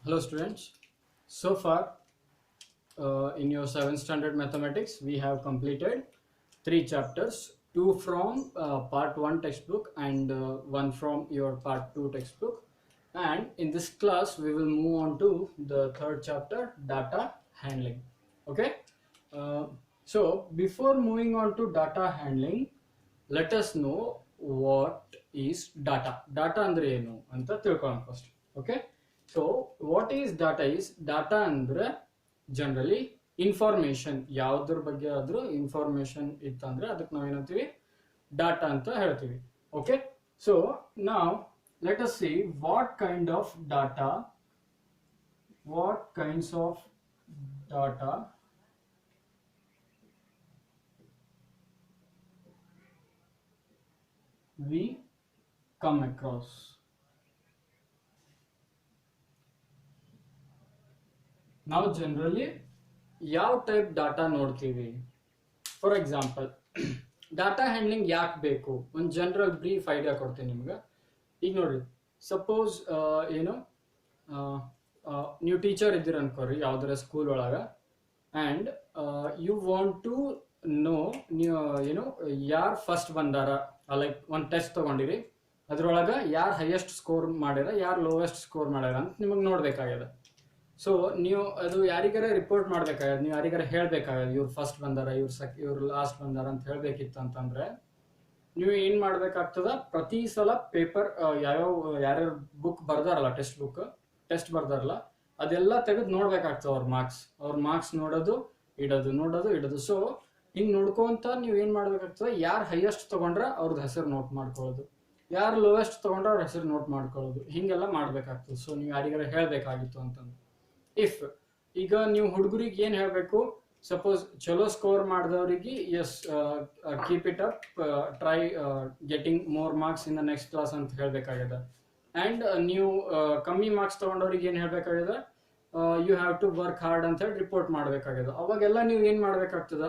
Hello students. So far in your 7th standard mathematics we have completed 3 chapters, 2 from part 1 textbook and 1 from your part 2 textbook, and in this class we will move on to the third chapter, data handling. Okay. uh, so before moving on to data handling, let us know what is data ಅಂದ್ರೆ ಏನು ಅಂತ ತಿಳ್ಕೊಳ್ಳೋಣ first. Okay, so what is data ಅಂದ್ರೆ generally information, ಯಾವುದ್ರ ಬಗ್ಗೆ ಆದ್ರೂ information ಇತ್ತಂದ್ರೆ ಅದಕ್ಕೆ ನಾವು ಏನಂತೀವಿ, ಡಾಟಾ ಅಂತ ಹೇಳ್ತೀವಿ. ಓಕೆ, ಸೊ ನಾವ್ let us see what kind of data we come across. ನಾವು ಜನರಲಿ ಯಾವ ಟೈಪ್ ಡಾಟಾ ನೋಡ್ತೀವಿ? ಫಾರ್ ಎಕ್ಸಾಂಪಲ್, ಡಾಟಾ ಹ್ಯಾಂಡ್ಲಿಂಗ್ ಯಾಕೆ ಬೇಕು ಒಂದು ಜನರಲ್ ಬ್ರೀಫ್ ಐಡಿಯಾ ಕೊಡ್ತೀನಿ ನಿಮ್ಗೆ. ಈಗ ನೋಡ್ರಿ, ಸಪೋಸ್ ಏನು ನೀವು ಟೀಚರ್ ಇದ್ದೀರ ಅನ್ಕೋರಿ ಯಾವ್ದಾರ ಸ್ಕೂಲ್ ಒಳಗ, and you want to know ನೀವು ಏನು ಯಾರು ಫಸ್ಟ್ ಬಂದಾರ, ಲೈಕ್ ಒಂದು ಟೆಸ್ಟ್ ತಗೊಂಡಿರಿ, ಅದ್ರೊಳಗೆ ಯಾರು ಹೈಯೆಸ್ಟ್ ಸ್ಕೋರ್ ಮಾಡ್ಯಾರ, ಯಾರು ಲೋವೆಸ್ಟ್ ಸ್ಕೋರ್ ಮಾಡ್ಯಾರ ಅಂತ ನಿಮಗೆ ನೋಡ್ಬೇಕಾಗ್ಯದ. ಸೊ ನೀವು ಅದು ಯಾರಿಗಾರ ರಿಪೋರ್ಟ್ ಮಾಡ್ಬೇಕಾಗ್ಯದ, ನೀವು ಯಾರಿಗಾರ ಹೇಳ್ಬೇಕಾಗ್ಯದ ಇವ್ರು ಫಸ್ಟ್ ಬಂದಾರ, ಇವ್ರು ಲಾಸ್ಟ್ ಬಂದಾರ ಅಂತ ಹೇಳ್ಬೇಕಿತ್ತು ಅಂತಂದ್ರೆ ನೀವು ಏನ್ ಮಾಡ್ಬೇಕಾಗ್ತದ, ಪ್ರತಿ ಸಲ ಪೇಪರ್ ಯಾರ್ಯಾರು ಬುಕ್ ಬರ್ದಾರಲ್ಲ, ಟೆಸ್ಟ್ ಬರ್ದಾರಲ್ಲ, ಅದೆಲ್ಲ ತೆಗೆದು ನೋಡ್ಬೇಕಾಗ್ತದೆ. ಅವ್ರ ಮಾರ್ಕ್ಸ್ ನೋಡೋದು ಇಡೋದು. ಸೊ ಹಿಂಗ್ ನೋಡ್ಕೊಂತ ನೀವು ಏನ್ ಮಾಡ್ಬೇಕಾಗ್ತದೆ, ಯಾರು ಹೈಯೆಸ್ಟ್ ತಗೊಂಡ್ರ ಅವ್ರದ್ದು ಹೆಸರು ನೋಟ್ ಮಾಡ್ಕೊಳ್ಳೋದು, ಯಾರು ಲೋವೆಸ್ಟ್ ತಗೊಂಡ್ರ ಅವ್ರ ಹೆಸರು ನೋಟ್ ಮಾಡ್ಕೊಳ್ಳೋದು, ಹಿಂಗೆಲ್ಲ ಮಾಡ್ಬೇಕಾಗ್ತದೆ. ಸೊ ನೀವು ಯಾರಿಗಾರ ಹೇಳ್ಬೇಕಾಗಿತ್ತು ಅಂತಂದ್ರೆ, ಇಫ್ ಈಗ ನೀವು ಹುಡುಗರಿಗೆ ಏನ್ ಹೇಳ್ಬೇಕು, ಸಪೋಸ್ ಚಲೋ ಸ್ಕೋರ್ ಮಾಡಿದವ್ರಿಗೆ yes keep it up, try getting more marks in the next class ಅಂತ ಹೇಳ್ಬೇಕಾಗ್ಯದ. ಅಂಡ್ ನೀವು ಕಮ್ಮಿ ಮಾರ್ಕ್ಸ್ ತಗೊಂಡವ್ರಿಗೆ ಏನ್ ಹೇಳ್ಬೇಕಾಗ್ಯದ, you have to work hard ಅಂತ ಹೇಳಿ ರಿಪೋರ್ಟ್ ಮಾಡ್ಬೇಕಾಗ್ಯದ. ಅವಾಗೆಲ್ಲ ನೀವು ಏನ್ ಮಾಡ್ಬೇಕಾಗ್ತದ,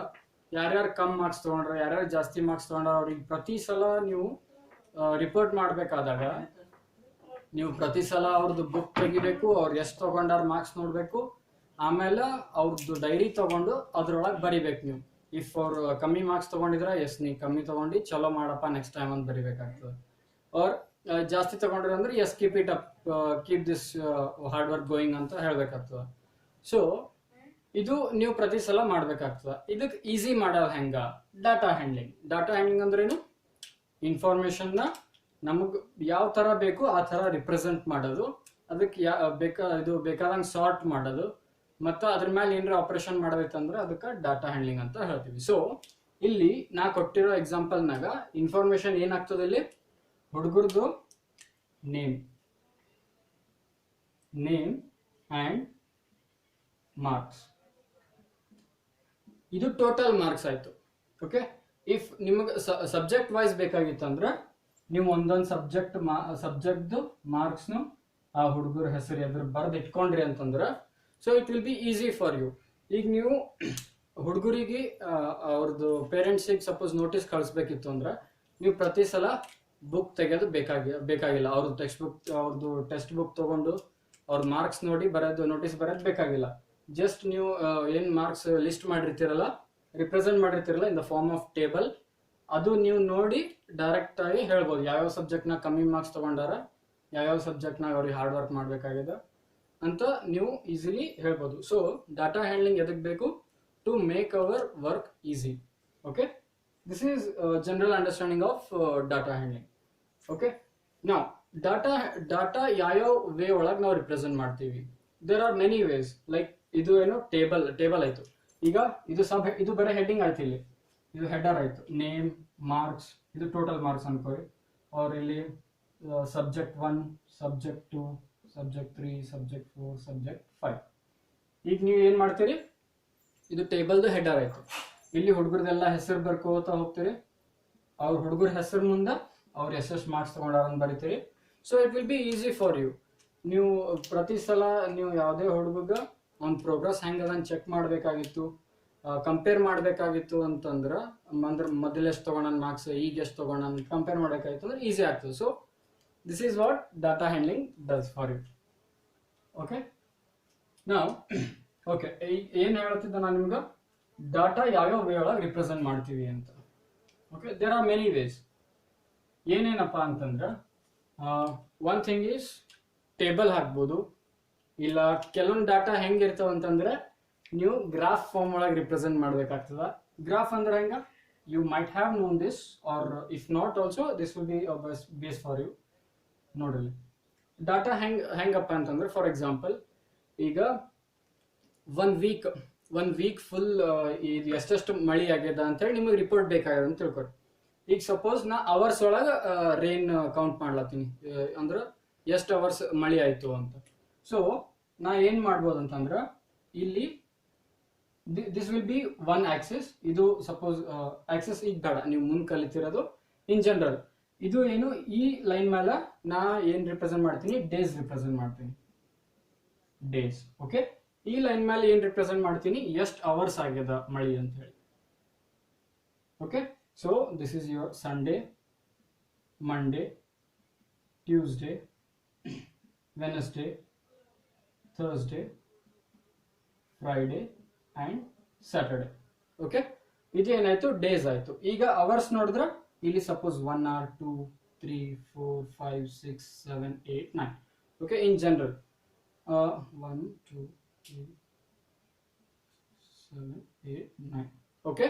ಯಾರ್ಯಾರು ಕಮ್ ಮಾರ್ಕ್ಸ್ ತಗೊಂಡ್ರ, ಯಾರ್ಯಾರು ಜಾಸ್ತಿ ಮಾರ್ಕ್ಸ್ ತಗೊಂಡ್ರ ಅವ್ರಿಗೆ ಪ್ರತಿ ಸಲ ನೀವು ರಿಪೋರ್ಟ್ ಮಾಡ್ಬೇಕಾದಾಗ ನೀವು ಪ್ರತಿ ಸಲ ಅವ್ರದ್ದು ಬುಕ್ ತೆಗಿಬೇಕು, ಅವ್ರು ಎಷ್ಟು ತಗೊಂಡಾರ ಮಾರ್ಕ್ಸ್ ನೋಡ್ಬೇಕು, ಆಮೇಲೆ ಅವ್ರದ್ದು ಡೈರಿ ತಗೊಂಡು ಅದ್ರೊಳಗೆ ಬರಿಬೇಕು ನೀವು. ಇಫ್ ಅವ್ರು ಕಮ್ಮಿ ಮಾರ್ಕ್ಸ್ ತಗೊಂಡಿದ್ರ, ಎಸ್ ನೀ ಕಮ್ಮಿ ತಗೊಂಡು ಚಲೋ ಮಾಡಪ್ಪ ನೆಕ್ಸ್ಟ್ ಟೈಮ್ ಅಂತ ಬರಿಬೇಕಾಗ್ತದೆ. ಅವ್ರ ಜಾಸ್ತಿ ತಗೊಂಡ್ರ ಅಂದ್ರೆ yes keep it up, keep this hard work going ಅಂತ ಹೇಳ್ಬೇಕಾಗ್ತದೆ. ಸೊ ಇದು ನೀವು ಪ್ರತಿ ಸಲ ಮಾಡ್ಬೇಕಾಗ್ತದೆ. ಇದಕ್ಕೆ ಈಸಿ ಮಾಡೋದು ಹೆಂಗ, ಡಾಟಾ ಹ್ಯಾಂಡ್ಲಿಂಗ್ ಅಂದ್ರೆ ಏನು, ಇನ್ಫಾರ್ಮೇಶನ್ ನ ನಮಗ್ ಯಾವ ತರ ಬೇಕು ಆ ತರ ರಿಪ್ರೆಸೆಂಟ್ ಮಾಡೋದು, ಅದಕ್ಕೆ ಬೇಕಾದಂಗೆ ಸಾರ್ಟ್ ಮಾಡೋದು, ಮತ್ತು ಅದ್ರ ಮೇಲೆ ಏನಾರ ಆಪರೇಷನ್ ಮಾಡೋದೈತಂದ್ರೆ ಅದಕ್ಕೆ ಡಾಟಾ ಹ್ಯಾಂಡ್ಲಿಂಗ್ ಅಂತ ಹೇಳ್ತೀವಿ. ಸೊ ಇಲ್ಲಿ ನಾ ಕೊಟ್ಟಿರೋ ಎಕ್ಸಾಂಪಲ್ನಾಗ ಇನ್ಫಾರ್ಮೇಶನ್ ಏನಾಗ್ತದೆ, ಇಲ್ಲಿ ಹುಡುಗರದು ನೇಮ್ ಆ್ಯಂಡ್ ಮಾರ್ಕ್ಸ್, ಇದು ಟೋಟಲ್ ಮಾರ್ಕ್ಸ್ ಆಯ್ತು. ಓಕೆ, ಇಫ್ ನಿಮಗೆ ಸಬ್ಜೆಕ್ಟ್ ವೈಸ್ ಬೇಕಾಗಿತ್ತಂದ್ರೆ ನೀವು ಒಂದೊಂದು ಸಬ್ಜೆಕ್ಟ್ದು ಮಾರ್ಕ್ಸ್ನು ಆ ಹುಡುಗರ ಹೆಸರು ಎದುರು ಬರೆದು ಇಟ್ಕೊಂಡ್ರಿ ಅಂತಂದ್ರೆ, so it will be easy for you. ಈಗ ನೀವು ಹುಡುಗರಿಗೆ ಅವ್ರದ್ದು ಪೇರೆಂಟ್ಸಿಗೆ ಸಪೋಸ್ ನೋಟಿಸ್ ಕಳಿಸ್ಬೇಕಿತ್ತು ಅಂದ್ರೆ ನೀವು ಪ್ರತಿ ಸಲ ಬುಕ್ ತೆಗೆದು ಬೇಕಾಗಿಲ್ಲ. ಅವ್ರದ್ದು ಟೆಕ್ಸ್ಟ್ ಬುಕ್ ತಗೊಂಡು ಅವ್ರ ಮಾರ್ಕ್ಸ್ ನೋಡಿ ನೋಟಿಸ್ ಬರೋದು ಬೇಕಾಗಿಲ್ಲ. ಜಸ್ಟ್ ನೀವು ಏನ್ ಮಾರ್ಕ್ಸ್ ಲಿಸ್ಟ್ ಮಾಡಿರ್ತೀರಲ್ಲ, ರಿಪ್ರೆಸೆಂಟ್ ಮಾಡಿರ್ತೀರಲ್ಲ in the form of table, ಅದು ನೀವು ನೋಡಿ ಡೈರೆಕ್ಟ್ ಆಗಿ ಹೇಳ್ಬೋದು ಯಾವ್ಯಾವ ಸಬ್ಜೆಕ್ಟ್ನಾಗ ಕಮ್ಮಿ ಮಾರ್ಕ್ಸ್ ತಗೊಂಡಾರ, ಯಾವ್ಯಾವ ಸಬ್ಜೆಕ್ಟ್ನಾಗ ಅವ್ರಿಗೆ ಹಾರ್ಡ್ ವರ್ಕ್ ಮಾಡ್ಬೇಕಾಗಿದೆ ಅಂತ ನೀವು ಈಸಿಲಿ ಹೇಳ್ಬೋದು. ಸೊ ಡಾಟಾ ಹ್ಯಾಂಡ್ಲಿಂಗ್ ಎದಕ್ ಬೇಕು, to make our work easy. Okay, this is general understanding of data handling. Okay, ನಾವು ಡಾಟಾ ಯಾವ್ಯಾವ ವೇ ಒಳಗೆ ನಾವು ರಿಪ್ರೆಸೆಂಟ್ ಮಾಡ್ತೀವಿ, there are many ways. Like ಇದು ಏನು ಟೇಬಲ್ ಆಯ್ತು, ಈಗ ಇದು ಬರೀ ಹೆಡ್ಡಿಂಗ್ ಆಯ್ತು, ಇಲ್ಲಿ ಇದು ಹೆಡರ್ ಆಯ್ತು, ನೇಮ್, ಮಾರ್ಕ್ಸ್, ಇದು ಟೋಟಲ್ ಮಾರ್ಕ್ಸ್ ಅನ್ಕೋರಿ. ಅವ್ರ ಇಲ್ಲಿ subject 1, subject 2, subject 3, subject 4, subject 5. ಈಗ ನೀವು ಏನ್ ಮಾಡ್ತೀರಿ, ಇದು ಟೇಬಲ್ದು ಹೆಡರ್ ಆಯ್ತು, ಇಲ್ಲಿ ಹುಡುಗರದೆಲ್ಲ ಹೆಸರು ಬರ್ಕೋತಾ ಹೋಗ್ತೀರಿ, ಅವ್ರ ಹುಡುಗರ ಹೆಸರು ಮುಂದೆ ಅವ್ರು ಎಷ್ಟೆಷ್ಟು ಮಾರ್ಕ್ಸ್ ತಗೊಂಡಾರ ಅಂತ ಬರೀತೀರಿ. So it will be easy for you. ನೀವು ಪ್ರತಿ ಸಲ ನೀವು ಯಾವುದೇ ಹುಡುಗ ಅವ್ನ ಪ್ರೋಗ್ರೆಸ್ ಹೆಂಗದ ಚೆಕ್ ಮಾಡಬೇಕಾಗಿತ್ತು, ಕಂಪೇರ್ ಮಾಡಬೇಕಾಗಿತ್ತು ಅಂತಂದ್ರೆ ಮೊದಲು ಎಷ್ಟು ತಗೋಣ ಮಾರ್ಕ್ಸ್, ಈಗ ಎಷ್ಟು ತಗೋಣ ಕಂಪೇರ್ ಮಾಡಬೇಕಾಗಿತ್ತು ಅಂದ್ರೆ ಈಸಿ ಆಗ್ತದೆ. So this is what data handling does for you. Okay, ನಾವು ಓಕೆ ಏನು ಹೇಳ್ತಿದ್ದೆ ನಾನು ನಿಮ್ಗೆ ಡಾಟಾ ಯಾವ್ಯಾವ ವೇ ಒಳಗೆ ರಿಪ್ರೆಸೆಂಟ್ ಮಾಡ್ತೀವಿ ಅಂತ. Okay, there are many ways. ಏನೇನಪ್ಪ ಅಂತಂದ್ರೆ ಒನ್ ಥಿಂಗ್ ಈಸ್ ಟೇಬಲ್ ಹಾಕ್ಬೋದು, ಇಲ್ಲ ಕೆಲವೊಂದು ಡಾಟಾ ಹೆಂಗಿರ್ತಾವ ಅಂತಂದ್ರೆ ನೀವು ಗ್ರಾಫ್ ಫಾರ್ಮ್ ಒಳಗೆ ರಿಪ್ರೆಸೆಂಟ್ ಮಾಡ್ಬೇಕಾಗ್ತದ. ಗ್ರಾಫ್ ಅಂದ್ರೆ ಹೆಂಗ, you might have known this, or if not also this will be base for you. ನೋಡ್ರಿ ಡಾಟಾ ಹೆಂಗಪ್ಪ ಅಂತಂದ್ರೆ, ಫಾರ್ ಎಕ್ಸಾಂಪಲ್ ಈಗ ಒನ್ ವೀಕ್ ಫುಲ್ ಇದು ಎಷ್ಟೆಷ್ಟು ಮಳಿ ಆಗ್ಯದ ಅಂತೇಳಿ ನಿಮಗೆ ರಿಪೋರ್ಟ್ ಬೇಕಾಗ್ಯದ ಅಂತ ತಿಳ್ಕೊರಿ. ಈಗ ಸಪೋಸ್ ನಾ ಅವರ್ಸ್ ಒಳಗೆ ರೇನ್ ಕೌಂಟ್ ಮಾಡ್ಲತ್ತೀನಿ, ಅಂದ್ರೆ ಎಷ್ಟು ಅವರ್ಸ್ ಮಳಿ ಆಯ್ತು ಅಂತ. ಸೊ ನಾ ಏನ್ ಮಾಡ್ಬೋದು ಅಂತಂದ್ರೆ ಇಲ್ಲಿ this will be one Axis. ಇದು ಸಪೋಸ್ ಆಕ್ಸಿಸ್ ಈಗ ಬೇಡ, ನೀವು ಮುಂದೆ ಕಲಿತಿರೋದು ಇನ್ ಜನರಲ್. ಇದು ಏನು, ಈ ಲೈನ್ ಮೇಲೆ ನಾ ಏನ್ ರಿಪ್ರೆಸೆಂಟ್ ಮಾಡ್ತೀನಿ, ಡೇಸ್ ರಿಪ್ರೆಸೆಂಟ್ ಮಾಡ್ತೀನಿ, ಡೇಸ್. ಓಕೆ, ಈ ಲೈನ್ ಮೇಲೆ ಏನ್ ರಿಪ್ರೆಸೆಂಟ್ ಮಾಡ್ತೀನಿ, ಎಷ್ಟು ಅವರ್ಸ್ ಆಗ್ಯದ ಮಳಿ ಅಂತ ಹೇಳಿ. Okay, so this is your Sunday, Monday, Tuesday, Wednesday, Thursday, Friday and Saturday. Okay, ಇದೇನಾಯ್ತು, ಡೇಸ್ ಆಯ್ತು. ಈಗ ಅವರ್ಸ್ ನೋಡಿದ್ರೆ ಇಲ್ಲಿ suppose 1 hour 2 3 4 5 6 7 8 9. Okay, in general 1 2 3 7 8 9. Okay,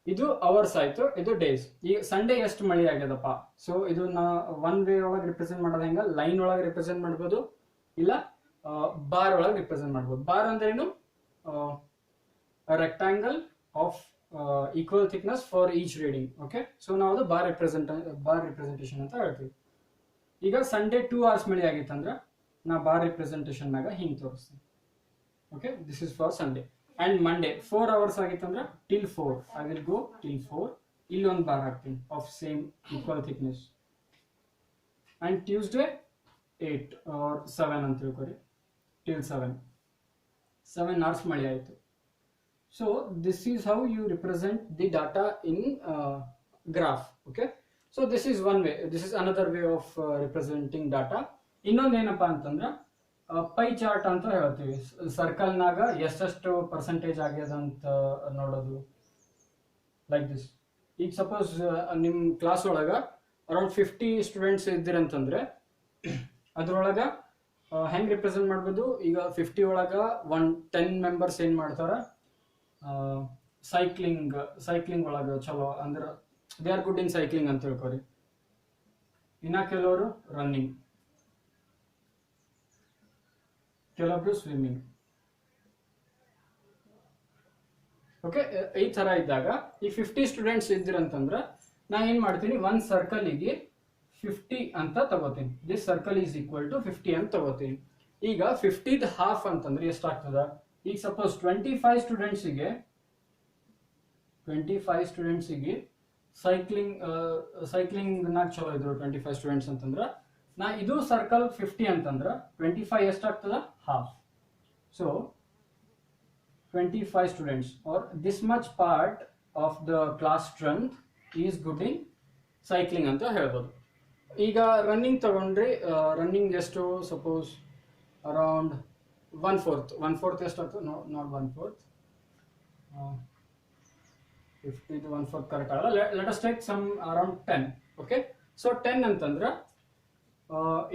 ಇದು ಅವರ್ಸ್ ಆಯ್ತು, ಇದು ಡೇಸ್. ಈಗ ಸಂಡೇ ಎಷ್ಟು ಮಳಿ ಆಗ್ಯದಪ್ಪ. ಸೊ ಇದು ನಾ ಒನ್ ವೇ ಒಳಗೆ ರಿಪ್ರೆಸೆಂಟ್ ಮಾಡೋದು ಹೆಂಗ, ಲೈನ್ ಒಳಗೆ ರಿಪ್ರೆಸೆಂಟ್ ಮಾಡ್ಬೋದು, ಇಲ್ಲ ಬಾರ್ ಒಳಗೆ ರಿಪ್ರೆಸೆಂಟ್ ಮಾಡ್ಬೋದು. ಬಾರ್ ಅಂದ್ರೆ ಏನು, rectangle of equal thickness for each reading. Okay, so ನಾವು ಅದು ಬಾರ್ ರಿಪ್ರೆಸೆಂಟೇಷನ್ ಅಂತ ಹೇಳ್ತೀವಿ. ಈಗ ಸಂಡೇ 2 hours ಮಳಿ ಆಗಿತ್ತಂದ್ರೆ ನಾ ಬಾರ್ ರಿಪ್ರೆಸೆಂಟೇಷನ್ ಮ್ಯಾಗ ಹಿಂಗೆ ತೋರಿಸ್ತೀನಿ. Okay, this is for Sunday. And Monday 4 hours ಆಗಿತ್ತಂದ್ರೆ till 4, I will go till 4, ಇಲ್ಲೊಂದು ಬಾರ್ ಹಾಕ್ತೀನಿ of same equal thickness. And Tuesday 8 or 7 ಅಂತ ತಿಳ್ಕೊರಿ, ಟಿಲ್ 7 hours ಮಳಿ ಆಯಿತು. So this is how you represent the data in graph. Okay, so this is one way, this is another way of representing data. ಇನ್ನೊಂದು ಏನಪ್ಪಾ ಅಂತಂದ್ರೆ pi chart ಅಂತ ಹೇಳ್ತೀವಿ. Circle ನಾಗ ಎಷ್ಟೆಷ್ಟು ಪರ್ಸೆಂಟೇಜ್ ಆಗ್ಯದ ಅಂತ ನೋಡೋದು, ಲೈಕ್ ದಿಸ್. ಈಗ ಸಪೋಸ್ ನಿಮ್ಮ ಕ್ಲಾಸ್ ಒಳಗ ಅರೌಂಡ್ 50 ಸ್ಟೂಡೆಂಟ್ಸ್ ಇದ್ದಿರಂತಂದ್ರೆ ಅದ್ರೊಳಗ ಹೆಂಗ್ ರಿಪ್ರೆಸೆಂಟ್ ಮಾಡ್ಬೋದು. ಈಗ 50 ಒಳಗ 10 ಮೆಂಬರ್ಸ್ ಏನ್ ಮಾಡ್ತಾರ, ಸೈಕ್ಲಿಂಗ್ ಒಳಗ ಚಲೋ ಅಂದ್ರೆ they are good in cycling ಅಂತ ತಿಳ್ಕೊರಿ. ಇನ್ನ ಕೆಲವರು ರನ್ನಿಂಗ್, ಕೆಲವೊಬ್ರು ಸ್ವಿಮ್ಮಿಂಗ್. ಓಕೆ, ಈ ತರ ಇದ್ದಾಗ ಈ 50 ಸ್ಟೂಡೆಂಟ್ಸ್ ಇದ್ದಿರಂತಂದ್ರ ನಾ ಏನ್ ಮಾಡ್ತೀನಿ, ಒಂದ್ ಸರ್ಕಲ್ಗೆ 50 ಅಂತ ತಗೋತೀನಿ. This circle is equal to 50 ಅಂತ ತಗೋತೀನಿ. ಈಗ 50ದ ಹಾಫ್ ಅಂತಂದ್ರೆ ಎಷ್ಟಾಗ್ತದ, ಈಗ ಸಪೋಸ್ 25 ಸ್ಟೂಡೆಂಟ್ಸಿಗೆ ಸೈಕ್ಲಿಂಗ್ ನಾಗ ಚಲೋ ಇದ್ರು 25 ಸ್ಟೂಡೆಂಟ್ಸ್ ಅಂತಂದ್ರ ನಾ ಇದು ಸರ್ಕಲ್ 50 ಅಂತಂದ್ರ 25 ಎಷ್ಟಾಗ್ತದ, half. So 25 students are this much part of the class strength is good in cycling ಅಂತ ಹೇಳ್ಬೋದು. ಈಗ ರನ್ನಿಂಗ್ ತಗೊಂಡ್ರೆ ರನ್ನಿಂಗ್ ಎಷ್ಟು, ಸಪೋಸ್ ಅರೌಂಡ್ 1/4 ಎಷ್ಟಾಗ್ತದೆ, ನಾಟ್ 1/4, 50 1/4 ಕರೆಕ್ಟ್ ಆಗಲ್ಲ. Let us take some around 10. Okay, so 10 ಅಂತಂದ್ರೆ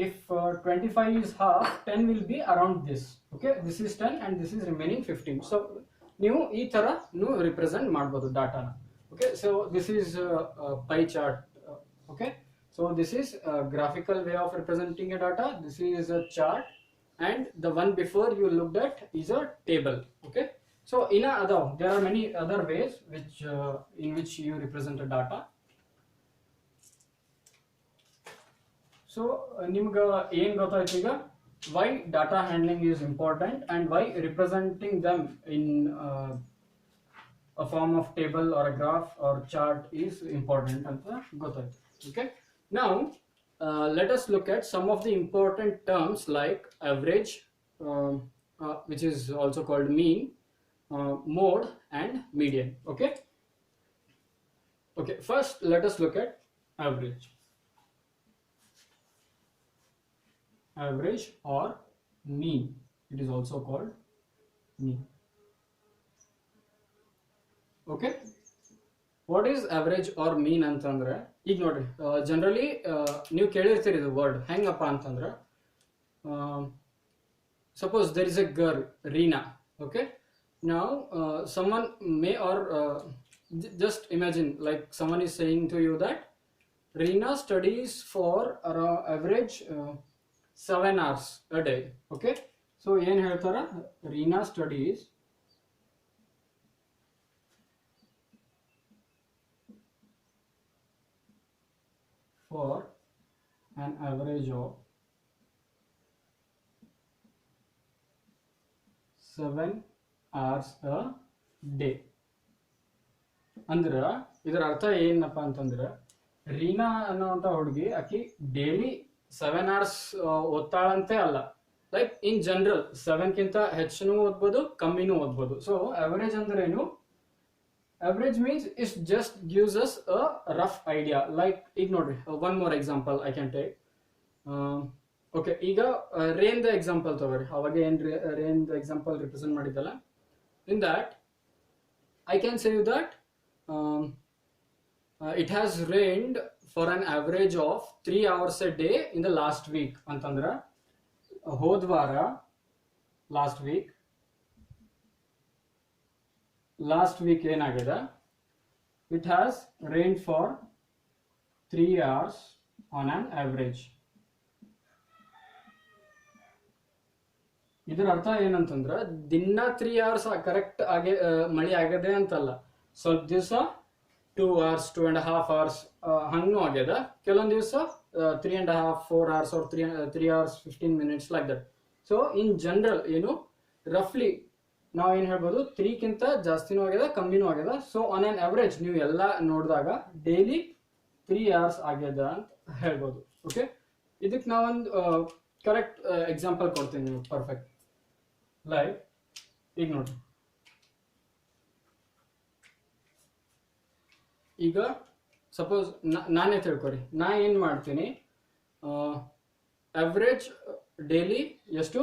if 25 is half, 10 will be around this. Okay, this is 10 and this is remaining 15. So ನೀವು ಈ ತರ ನೀವು ರಿಪ್ರೆಸೆಂಟ್ ಮಾಡಬಹುದು ಡಾಟಾನ. Okay, so this is a pie chart. Okay, so this is a graphical way of representing a data. This is a chart, and the one before you looked at is a table. Okay, so there are many other ways in which you represent a data. So ನಿಮ್ಗೆ ಏನ್ ಗೊತ್ತಾಯ್ತು ಈಗ, why data handling is important and why representing them in a form of table or a graph or chart is important ಅಂತ ಗೊತ್ತಾಯ್ತು. Okay, now let us look at some of the important terms like average, which is also called mean, mode and median. Okay, first let us look at average or mean. It is also called mean. Okay, what is average or mean ಅಂತಂದ್ರೆ ಈಗ ನೋಡ್ರಿ generally ನೀವು ಕೇಳಿರ್ತೀರಿ ಇದು word ಹೆಂಗಪ್ಪ ಅಂತಂದ್ರೆ suppose there is a girl Reena, okay, now someone may or just imagine like someone is saying to you that Reena studies for around average 7 hours a day, okay, so ಏನು ಹೇಳ್ತಾರ Reena studies for an average of 7 hours a day. ಅಂದ್ರೆ ಇದರ ಅರ್ಥ ಏನಪ್ಪ ಅಂತಂದ್ರೆ ರೀನಾ ಅನ್ನೋಂಥ ಹುಡುಗಿ ಆಕಿ ಡೈಲಿ 7 hours ಓದ್ತಾಳಂತೆ ಅಲ್ಲ, ಲೈಕ್ ಇನ್ ಜನರಲ್ 7ಗಿಂತ ಹೆಚ್ಚಿನೂ ಓದ್ಬೋದು ಕಮ್ಮಿನೂ ಓದ್ಬೋದು. ಸೊ ಅವರೇಜ್ ಅಂದ್ರೆ ಏನು? Average means it just gives us a rough idea. Like ಈಗ ನೋಡ್ರಿ one more example I can take. Okay, ಈಗ rain the example ತಗೋರಿ. ಅವಾಗ ಏನ್ rain the example represent ಮಾಡಿದ್ದಲ್ಲ, in that I can say you that it has rained for an average of 3 hours a day in the last week ಅಂತಂದ್ರ ಹೋದ್ವಾರ last week ಏನಾಗಿದೆ, it has rained for 3 hours on an average. ಇದರ ಅರ್ಥ ಏನಂತಂದ್ರೆ ದಿನ 3 hours correct ಆಗಿ ಮಳೆ ಆಗದೆ ಅಂತಲ್ಲ, ಸ್ವಲ್ಪ ದಿವಸ 2 hours 2.5 hours ಹಂಗೂ ಆಗ್ಯದ, ಕೆಲವೊಂದು ದಿವಸ 3.5 4 hours or 3 hours 15 minutes like that. So in general ಏನು ರಫ್ಲಿ ನಾವು ಏನು ಹೇಳ್ಬೋದು 3ಗಿಂತ ಜಾಸ್ತಿನೂ ಆಗ್ಯದ ಕಮ್ಮಿನೂ ಆಗ್ಯದ. ಸೊ ಆನ್ ಆನ್ ಅವರೇಜ್ ನೀವು ಎಲ್ಲ ನೋಡಿದಾಗ ಡೈಲಿ 3 hours ಆಗ್ಯದ ಅಂತ ಹೇಳ್ಬೋದು. ಓಕೆ, ಇದಕ್ಕೆ ನಾವೊಂದು ಕರೆಕ್ಟ್ ಎಕ್ಸಾಂಪಲ್ ಕೊಡ್ತೀನಿ ನೀವು ಪರ್ಫೆಕ್ಟ್. ಲೈಕ್ ಈಗ ನೋಡಿ, ಈಗ ಸಪೋಸ್ ನಾನೇ ತಿಳ್ಕೊರಿ, ನಾ ಏನು ಮಾಡ್ತೀನಿ, ಅವರೇಜ್ ಡೈಲಿ ಎಷ್ಟು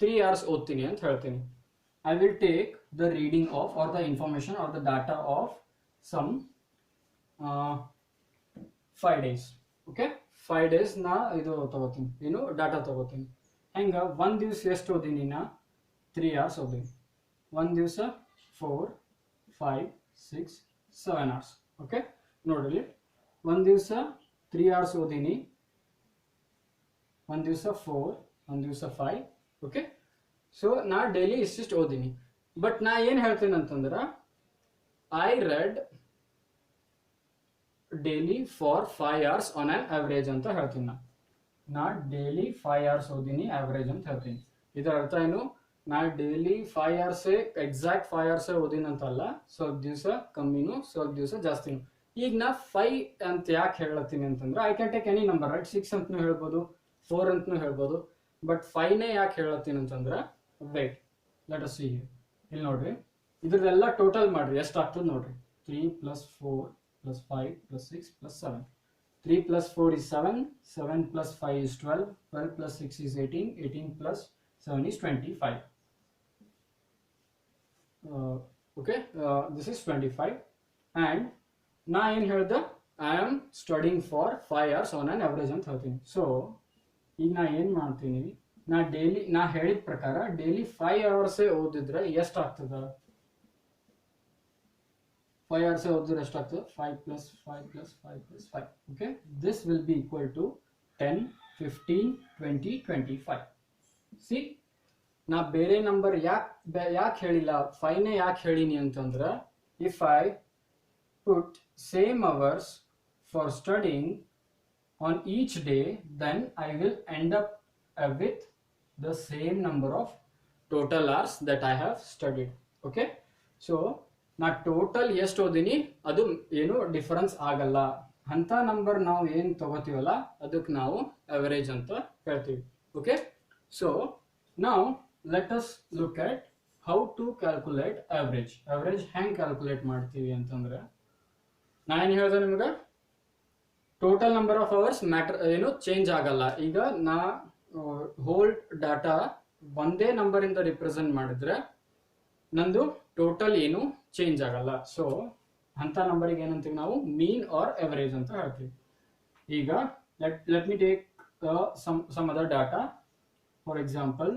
3 hours ಓದ್ತೀನಿ ಅಂತ ಹೇಳ್ತೀನಿ. I will take the reading of or the information or the data of some 5 days. Okay, 5 days ನಾ ಇದು ತಗೋತೀನಿ, ಏನು ಡಾಟಾ ತಗೋತೀನಿ. ಹೆಂಗ ಒಂದು ದಿವಸ ಎಷ್ಟು ಓದಿನಿ ನಾ 3 hours ಓದಿನಿ, ಒಂದು ದಿವಸ 4 5 6 7 hours. ಓಕೆ ನೋಡ್ರಿ, ಒಂದು ದಿವಸ 3 hours ಓದಿನಿ, ಒಂದು ದಿವಸ 4 ಒಂದು ದಿವಸ 5. ಓಕೆ, ಸೊ ನಾ ಡೈಲಿ ಇಷ್ಟಿಷ್ಟು ಓದಿನಿ. ಬಟ್ ನಾ ಏನು ಹೇಳ್ತೀನಿ ಅಂತಂದ್ರೆ I read daily for 5 hours on on average ಅಂತ ಹೇಳ್ತೀನಿ. ನಾ ಡೈಲಿ 5 hours ಓದಿನಿ ಅವರೇಜ್ ಅಂತ ಹೇಳ್ತೀನಿ. ಇದರ ಅರ್ಥ ಏನು, ನಾ ಡೈಲಿ 5 hours ಎಕ್ಸಾಕ್ಟ್ 5 hours ಓದಿನಿ ಅಂತಲ್ಲ, ಸ್ವಲ್ಪ ದಿವಸ ಕಮ್ಮಿನೂ ಸ್ವಲ್ಪ ದಿವಸ ಜಾಸ್ತಿನೂ. ಈಗ ನಾ 5 ಅಂತ ಯಾಕೆ ಹೇಳತ್ತೀನಿ ಅಂತಂದ್ರೆ I can take any number, right? 6 ಅಂತನೂ ಹೇಳ್ಬೋದು, 4 ಅಂತನೂ ಹೇಳ್ಬೋದು. ಬಟ್ 5ನೇ ಯಾಕೆ ಹೇಳತ್ತೀನಿ ಅಂತಂದ್ರೆ wait, let us see here. ಇಲ್ಲಿ ನೋಡ್ರಿ, ಇದ್ರದೆಲ್ಲ ಟೋಟಲ್ ಮಾಡ್ರಿ ಎಷ್ಟಾಗ್ತದೆ ನೋಡ್ರಿ. 3 + 4 + 5 + 6 + 7. 3 + 4 is 7, 7 + 5 is 12, 12 + 6 is 18, 18 + 7 is 25. Okay, this is 25. And ನಾ ಏನು ಹೇಳ್ದೆ, I am studying for 5 hours on on average ಅಂತ ಹೇಳ್ತೀನಿ. ಸೊ ಈಗ ನಾ ಏನು ಮಾಡ್ತೀನಿ, ನಾ ಹೇಳಿದ ಪ್ರಕಾರ ಡೈಲಿ 5 hours ಓದಿದ್ರೆ ಎಷ್ಟಾಗ್ತದ? 5 hours ಓದಿದ್ರೆ ಎಷ್ಟಾಗ್ತದೆ? 5 + 5 + 5 + 5. Okay, this will be equal to 10 15 20 25. See, ನಾ ಬೇರೆ ನಂಬರ್ ಯಾಕೆ ಹೇಳಿಲ್ಲ, 5ನೇ ಯಾಕೆ ಹೇಳಿನಿ ಅಂತಂದ್ರೆ if I put same hours for studying on each day, then I will end up with the same number of total hours that I have studied. Okay, so ನಾ total ಎಷ್ಟು ಓದಿನಿ ಅದು ಏನು ಡಿಫರೆನ್ಸ್ ಆಗಲ್ಲ ಅಂತ ನಂಬರ್ ನಾವು ಏನು ತಗೋತೀವಲ್ಲ ಅದಕ್ಕೆ ನಾವು ಅವರೇಜ್ ಅಂತ ಹೇಳ್ತೀವಿ. ಓಕೆ, ಸೊ ನಾವು let us look at how to calculate average. Average ಹೆಂಗೆ ಕ್ಯಾಲ್ಕುಲೇಟ್ ಮಾಡ್ತೀವಿ ಅಂತಂದ್ರೆ, ನಾ ಏನು ಹೇಳಿದೆ ನಿಮ್ಗೆ, total number of hours matter ಏನು ಚೇಂಜ್ ಆಗಲ್ಲ. ಈಗ ನಾ ಹೋಲ್ ಡಾಟಾ ಒಂದೇ ನಂಬರಿಂದ ರಿಪ್ರೆಸೆಂಟ್ ಮಾಡಿದ್ರೆ ನಂದು ಟೋಟಲ್ ಏನು ಚೇಂಜ್ ಆಗಲ್ಲ. ಸೊ ಅಂತ ನಂಬರಿಗೆ ಏನಂತೀವಿ ನಾವು ಮೀನ್ ಆರ್ ಎವರೇಜ್ ಅಂತ ಹೇಳ್ತೀವಿ. ಈಗ let me take some other data. For example,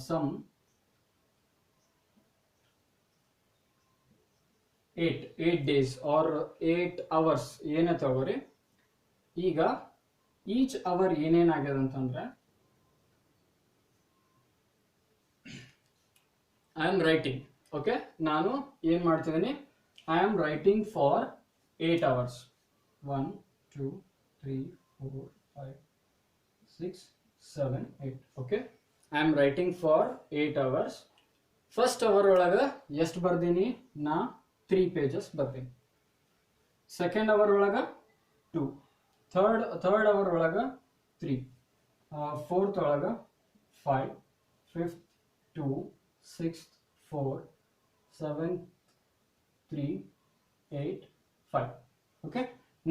some 8 days or 8 hours ಏನೇ ತಗೋರಿ. ಈಗ ಈಚ್ ಅವರ್ ಏನೇನಾಗ್ಯದ ಅಂತಂದ್ರೆ ಐ ಆಮ್ ರೈಟಿಂಗ್. ಓಕೆ, ನಾನು ಏನು ಮಾಡ್ತಿದ್ದೀನಿ, I am writing for 8 hours. 1 2 3 4 5 6 7 8. Okay, I am writing for 8 hours. First hour ಒಳಗೆ ಎಷ್ಟು ಬರ್ದೀನಿ, ನಾ 3 pages ಬರ್ತೀನಿ. ಸೆಕೆಂಡ್ ಅವರ್ ಒಳಗೆ 2, ಥರ್ಡ್ ಅವರ್ ಒಳಗೆ 3, ಫೋರ್ತ್ ಒಳಗೆ 5, ಫಿಫ್ತ್ 2, ಸಿಕ್ಸ್ತ್ 4, ಸೆವೆಂತ್ 3, 8, 5. ಓಕೆ,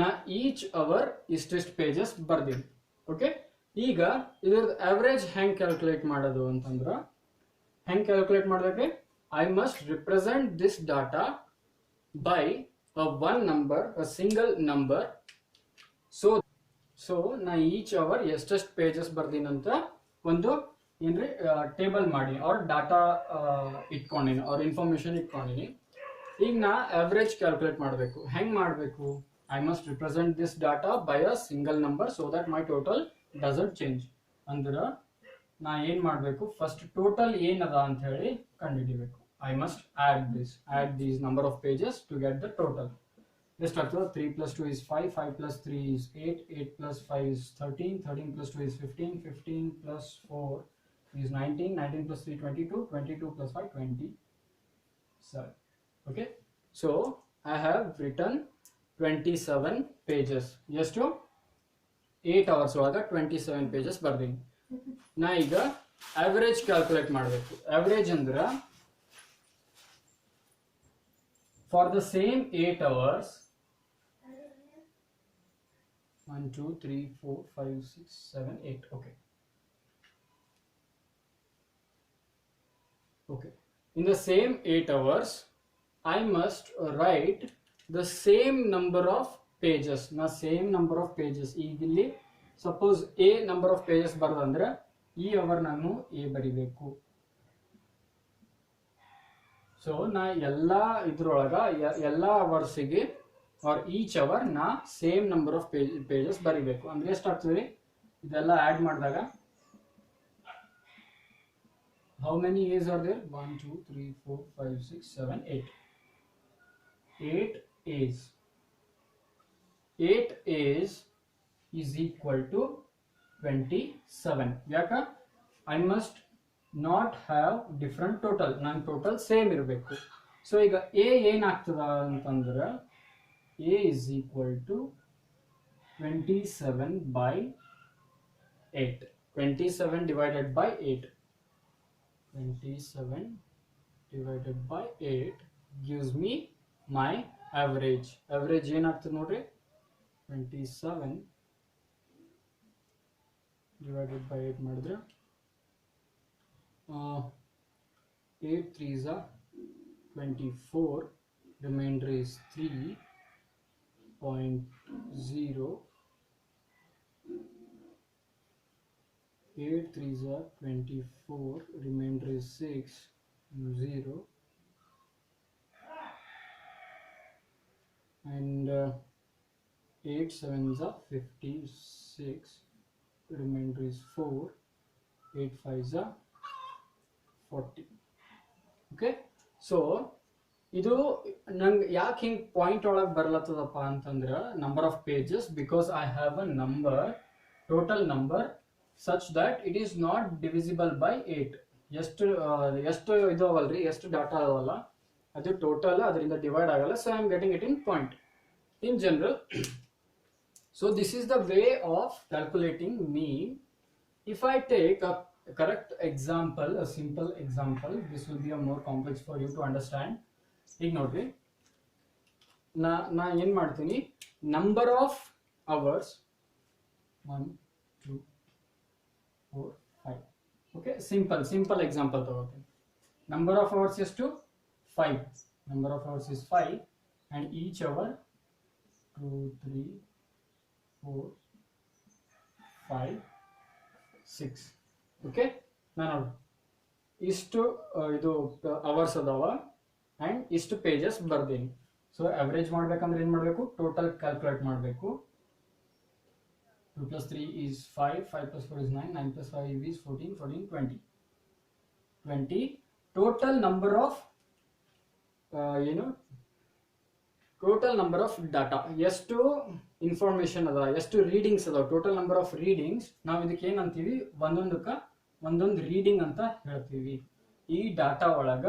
ನಾ ಈಚ್ ಅವರ್ ಇಷ್ಟಿಷ್ಟು ಪೇಜಸ್ ಬರ್ದೀನಿ. ಓಕೆ, ಈಗ ಇದ್ರದ್ದು ಆವ್ರೇಜ್ ಹೆಂಗೆ ಕ್ಯಾಲ್ಕುಲೇಟ್ ಮಾಡೋದು ಅಂತಂದ್ರೆ, ಹೆಂಗೆ ಕ್ಯಾಲ್ಕುಲೇಟ್ ಮಾಡೋದಕ್ಕೆ, I must represent this data by one number, a single number. So ನಾ ಈಚ್ ಅವರ್ ಎಷ್ಟೆಷ್ಟು ಪೇಜಸ್ ಬರ್ದೀನಂತ ಒಂದು ಏನ್ರಿ ಟೇಬಲ್ ಮಾಡಿ ಅವ್ರ ಡಾಟಾ ಇಟ್ಕೊಂಡಿನಿ, ಅವ್ರ ಇನ್ಫಾರ್ಮೇಶನ್ ಇಟ್ಕೊಂಡಿನಿ. ಈಗ ನಾ ಆವ್ರೇಜ್ ಕ್ಯಾಲ್ಕುಲೇಟ್ ಮಾಡಬೇಕು. ಹೆಂಗೆ ಮಾಡಬೇಕು, I must represent this data by a single number so that my total doesn't change. ಅಂದ್ರೆ ನಾ ಏನು ಮಾಡಬೇಕು, ಫಸ್ಟ್ ಟೋಟಲ್ ಏನದ ಅಂತ ಹೇಳಿ ಕಂಡುಹಿಡಿಬೇಕು. I must add these number of pages to get the total. This structure 3 plus 2 is 5, 5 plus 3 is 8, 8 plus 5 is 13, 13 plus 2 is 15, 15 plus 4 is 19, 19 plus 3 22, 22 plus 5 27. Okay, so I have written 27 pages. Yes to 8 hours ಒಳಗೆ 27 pages ಬರ್ದೀನಿ. ನಾ ಈಗ average calculate ಮಾಡಬೇಕು. average ಅಂದ್ರೆ for the same 8 hours, 1 2 3 4 5 6 7 8. Okay, in the same 8 hours I must write the same number of pages. Na same number of pages. ಈಗ ಇಲ್ಲಿ suppose a number of pages ಬರದಂದ್ರೆ ಈ hour ನಾನು a ಬರಿಬೇಕು. So ನಾ ಎಲ್ಲ ಇದ್ರೊಳಗ ಎಲ್ಲ ಅವರ್ಸಿಗೆ ಆರ್ ಈಚ್ ಅವರ್ ನಾ ಸೇಮ್ ನಂಬರ್ ಆಫ್ ಪೇಜಸ್ ಬರಿಬೇಕು. ಅಂದ್ರೆ ಎಷ್ಟಾಗ್ತದೆ ಇದೆಲ್ಲ ಆಡ್ ಮಾಡಿದಾಗ, how many A's are there, 1 2 3 4 5 6 7 8. 8 A's. 8 A's is equal to 27. ಯಾಕ, I must not have different total, ನನ್ನ ಟೋಟಲ್ ಸೇಮ್ ಇರಬೇಕು. ಸೊ ಈಗ ಎ ಏನಾಗ್ತದ ಅಂತಂದ್ರೆ, A is equal to 27 by 8. 27 divided by 8. 27 divided by 8 gives me my average. Average ಏನಾಗ್ತದೆ ನೋಡ್ರಿ, 27 divided by 8 ಮಾಡಿದ್ರೆ 8 3s are 24, remainder is 3.0. 8 3s are 24, remainder is 6 0, and 8 7s are 56, remainder is 4, 8 5s are 40. Okay, so ಇದು ನಂಗೆ ಯಾಕೆ ಹಿಂಗೆ point ಒಳಗೆ ಬರ್ಲತ್ತದಪ್ಪ ಅಂತಂದ್ರೆ, number of pages, because I have a number, total number such that it is not divisible by 8. ಎಷ್ಟು ಇದಾವಲ್ರಿ, ಎಷ್ಟು data ಅದಾವಲ್ಲ ಅದು total ಅದರಿಂದ ಡಿವೈಡ್ ಆಗಲ್ಲ. So I am getting it in point in general. So this is the way of calculating mean. If I take a correct example, a simple example, this will be a more complex for you to understand. ಈಗ ನೋಡ್ರಿ, ನಾ ಏನು ಮಾಡ್ತೀನಿ, number of hours 1 2 4 5. Okay, simple example ತಗೋತೀನಿ. Number of hours is to 5. Number of hours is 5, and each hour 2, 3, 4, 5, 6. Okay, ನಾನು ಇಷ್ಟು ಇದು hours ಅದಾವ ಆ್ಯಂಡ್ ಇಷ್ಟು ಪೇಜಸ್ ಬರ್ದೀನಿ. ಸೊ ಅವರೇಜ್ ಮಾಡ್ಬೇಕಂದ್ರೆ ಏನು ಮಾಡಬೇಕು, ಟೋಟಲ್ ಕ್ಯಾಲ್ಕುಲೇಟ್ ಮಾಡಬೇಕು. 2 plus 3 is 5, 5 plus 4 is 9, 9 plus 5 is 14, 14, 20. 20 total number of total number of data, ಎಷ್ಟು ಇನ್ಫಾರ್ಮೇಶನ್ ಅದ, ಎಷ್ಟು ರೀಡಿಂಗ್ಸ್ ಅದಾವ, ಟೋಟಲ್ ನಂಬರ್ ಆಫ್ ರೀಡಿಂಗ್ಸ್. ನಾವು ಇದಕ್ಕೆ ಏನಂತೀವಿ, ಒಂದೊಂದು ರೀಡಿಂಗ್ ಅಂತ ಹೇಳ್ತೀವಿ. ಈ ಡಾಟಾ ಒಳಗ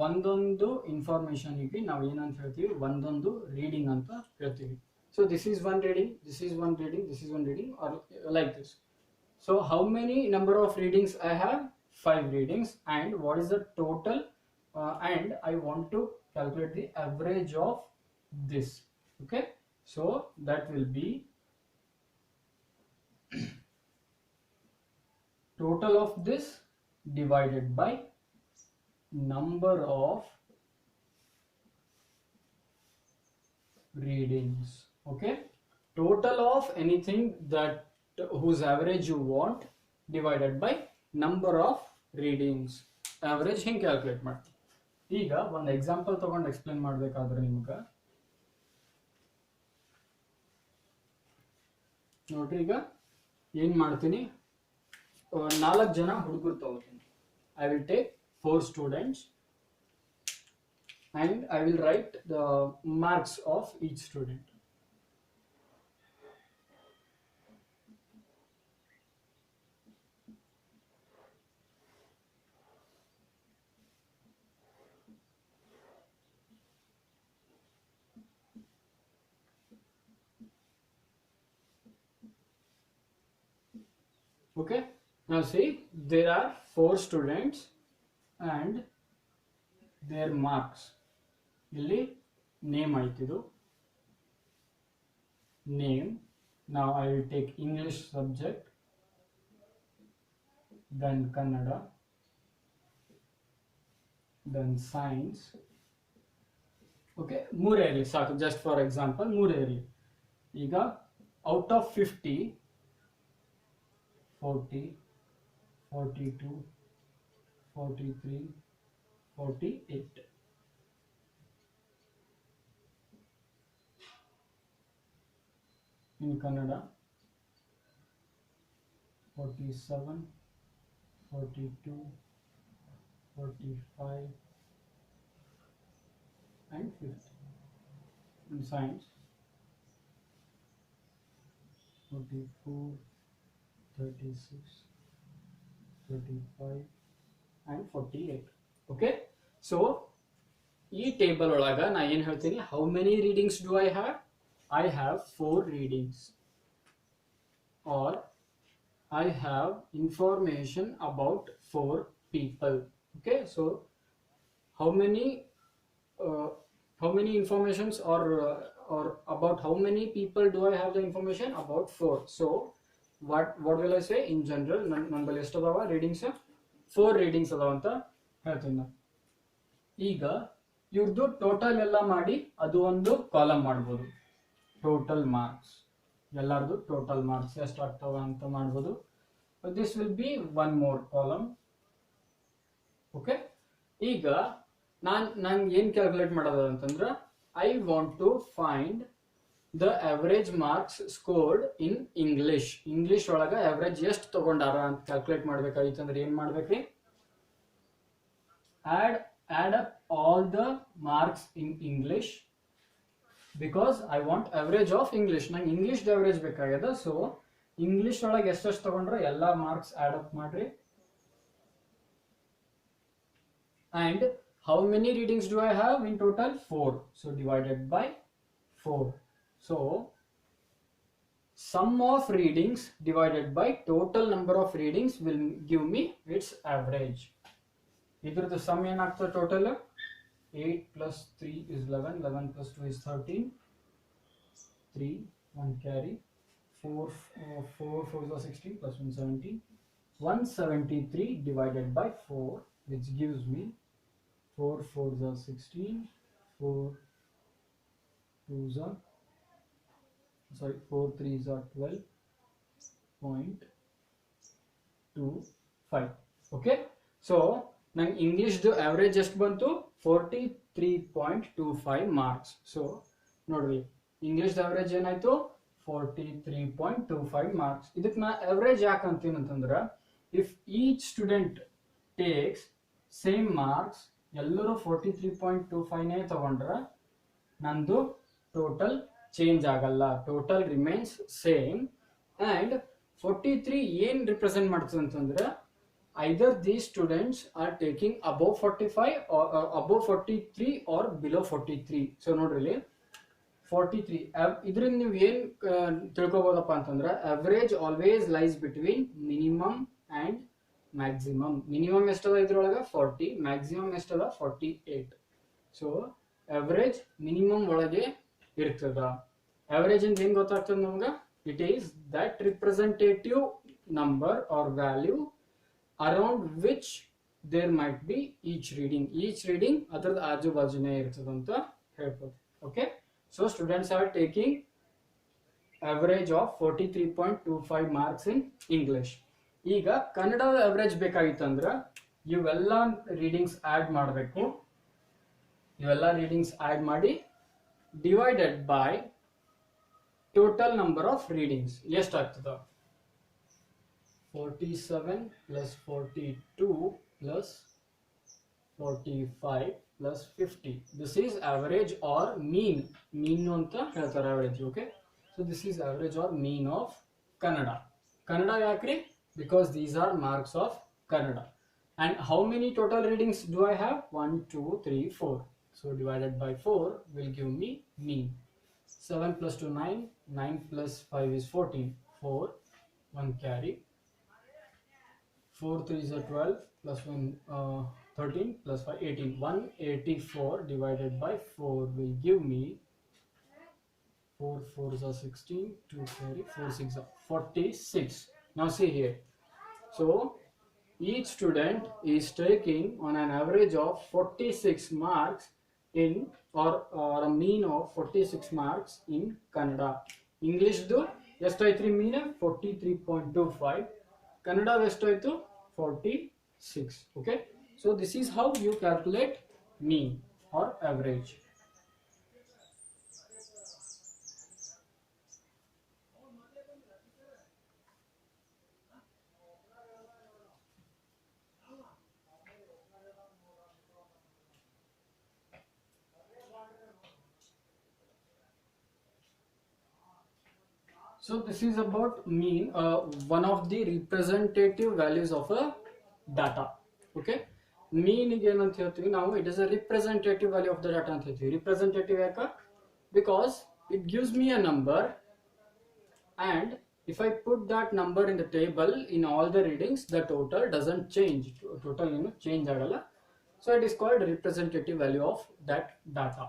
ಒಂದೊಂದು ಇನ್ಫಾರ್ಮೇಶನ್ಗೆ ನಾವು ಏನಂತ ಹೇಳ್ತೀವಿ, ಒಂದೊಂದು ರೀಡಿಂಗ್ ಅಂತ ಹೇಳ್ತೀವಿ. So this is one reading, this is one reading, this is one reading, or like this. So how many number of readings I have? 5 readings. And what is the total? And I want to calculate the average of this. Okay, so that will be total of this divided by number of readings. Okay, total of anything that whose average you want divided by number of readings. Average ಹಿಂಗೆ calculate ಮಾಡ್ತೀವಿ. ಈಗ ಒಂದು example ತಗೊಂಡು explain ಮಾಡಬೇಕಾದ್ರೆ ನಿಮ್ಗೆ ನೋಡ್ರಿ, ಈಗ ಏನು ಮಾಡ್ತೀನಿ, 4 ಜನ ಹುಡುಗರು ತಗೋತೀನಿ. I will take 4 students and I will write the marks of each student. Okay, now see, there are 4 students and their marks. ಇಲ್ಲಿ ನೇಮ್ ಆಯ್ತಿದು, name. Now I will take English subject, then Kannada, then science. Okay, ಮೂರೇ ಇರಲಿ ಸಾಕು, just for example ಮೂರೇ ಇರಲಿ. ಈಗ out of 50, 40, 42, 43, 48. In Kannada, 47, 42, 45 and 50. In science, 44, 36, 35 and 48. Okay, so ಈ table ಒಳಗ ನಾ ಏನು ಹೇಳ್ತೀನಿ, how many readings do I have? I have 4 readings, or I have information about 4 people. Okay, so how many informations, or about how many people do I have the information? About 4. So what will I say in general? ನನ್ನ ಬಳಿ ಎಷ್ಟು ಅದಾವ readings? 4 readings ಅದಾವ ಅಂತ ಹೇಳ್ತೀನಿ ನಾನು. ಈಗ ಇವ್ರದ್ದು ಟೋಟಲ್ ಎಲ್ಲ ಮಾಡಿ ಅದು ಒಂದು ಕಾಲಮ್ ಮಾಡ್ಬೋದು. ಟೋಟಲ್ ಮಾರ್ಕ್ಸ್, ಎಲ್ಲರದು ಟೋಟಲ್ ಮಾರ್ಕ್ಸ್ ಎಷ್ಟು ಆಗ್ತಾವ ಅಂತ ಮಾಡ್ಬೋದು. This will be one more column. Okay, ಈಗ ನಾನು ಏನು ಕ್ಯಾಲ್ಕುಲೇಟ್ ಮಾಡೋದು ಅಂತಂದ್ರೆ, I want to find the average marks scored in English. English ಒಳಗೆ ಅವರೇಜ್ ಎಷ್ಟು ತಗೊಂಡಾರ ಅಂತ ಕ್ಯಾಲ್ಕುಲೇಟ್ ಮಾಡ್ಬೇಕಾಗಿತ್ತು ಅಂದ್ರೆ ಏನು ಮಾಡ್ಬೇಕ್ರಿ, add up all the marks in English, because I want average of English. ನಂಗೆ ಇಂಗ್ಲಿಷ್ ಅವರೇಜ್ ಬೇಕಾಗ್ಯದ. ಸೊ ಇಂಗ್ಲಿಷ್ ಒಳಗೆ ಎಷ್ಟೆಷ್ಟು ತಗೊಂಡ್ರೆ ಎಲ್ಲ ಮಾರ್ಕ್ಸ್ ಆಡ್ ಅಪ್ ಮಾಡ್ರಿ. And how many readings do I have in total? 4. So divided by 4. So sum of readings divided by total number of readings will give me its average. ಇದ್ರದ್ದು some ಏನಾಗ್ತದೆ total? 8 plus 3 is 11, 11 plus 2 is 13, 3, 1 carry, 4 4 is 16 plus 1 17, 173 divided by 4, which gives me 4 4s are 16, 4 2s are, sorry, 4 3s are 12.25. okay, so ನಂಗೆ ಇಂಗ್ಲಿಷ್ದು average ಎಷ್ಟು ಬಂತು 43.25 marks. So ನೋಡ್ರಿ English average ಏನಾಯ್ತು 43.25 marks. ಇದಕ್ಕೆ ನಾ average ಯಾಕೆ ಅಂತೀನಿ ಅಂತಂದ್ರೆ if each student takes same marks, ಎಲ್ಲರೂ 43.25ನೇ ತಗೊಂಡ್ರೆ ನಂದು ಟೋಟಲ್ ಚೇಂಜ್ ಆಗಲ್ಲ, ಟೋಟಲ್ ರಿಮೈನ್ಸ್ ಸೇಮ್. ಆ್ಯಂಡ್ 43 ಏನು ರಿಪ್ರೆಸೆಂಟ್ ಮಾಡ್ತದೆ ಅಂತಂದ್ರೆ either these students are taking above 45 or above 43 or below 43. So ನೋಡ್ರಿ 43 ಇದರಿಂದ ನೀವು ಏನು ತಿಳ್ಕೊಬೋದಪ್ಪ ಅಂತಂದ್ರೆ average always lies between minimum and maximum. Minimum ಎಷ್ಟದ ಇದ್ರೊಳಗೆ 40, ಮ್ಯಾಕ್ಸಿಮಮ್ ಎಷ್ಟದ 48. ಸೊ ಅವರೇಜ್ ಮಿನಿಮಮ್ ಒಳಗೆ ಇರ್ತದ. ಅವರೇಜ್ ಇಂದ ಏನು ಗೊತ್ತಾಗ್ತದೆ ನಮ್ಗೆ? It is that representative number or value around which there might be each reading ಅದರದ ಆಜು ಬಾಜುನೇ ಇರ್ತದೆ ಅಂತ ಹೇಳ್ಬೋದು. Okay, so students are taking average of 43.25 marks in English. ಈಗ ಕನ್ನಡದ ಅವರೇಜ್ ಬೇಕಾಗಿತ್ತಂದ್ರೆ ಇವೆಲ್ಲ ರೀಡಿಂಗ್ಸ್ ಆ್ಯಡ್ ಮಾಡಬೇಕು. ಇವೆಲ್ಲ ರೀಡಿಂಗ್ಸ್ ಆ್ಯಡ್ ಮಾಡಿ divided by total number of readings ಎಷ್ಟಾಗ್ತದ? 47 plus 42 plus 45 plus 50. This is average or mean. Mean anta ಹೇಳ್ತಾರೆ average. Okay, so this is average or mean of Kannada. Kannada yakri? Because these are marks of Kannada. And how many total readings do I have? 1 2 3 4. So divided by 4 will give me mean. 7 plus 2 9, 9 plus 5 is 14, 4 1 carry, 4 3 is 12 plus 1 13 plus 5 18. 184 divided by 4 will give me 4 4s are 16, 2 carry, 4 6 are 46. Now see here, so each student is taking on an average of 46 marks in or a mean of 46 marks in Kannada. English do ಎಷ್ಟಾಯ್ತು mean 43.25, Kannada ಎಷ್ಟಾಯ್ತು 46. okay, so this is how you calculate mean or average. So this is about mean, one of the representative values of a data. Okay, mean again anta ಹೇಳ್ತೀವಿ ನಾವು, it is a representative value of the data anta ಹೇಳ್ತೀವಿ. Representative ಯಾಕ? Because it gives me a number, and if I put that number in the table in all the readings, the total doesn't change. Total change ಆಗಲ್ಲ. So it is called representative value of that data.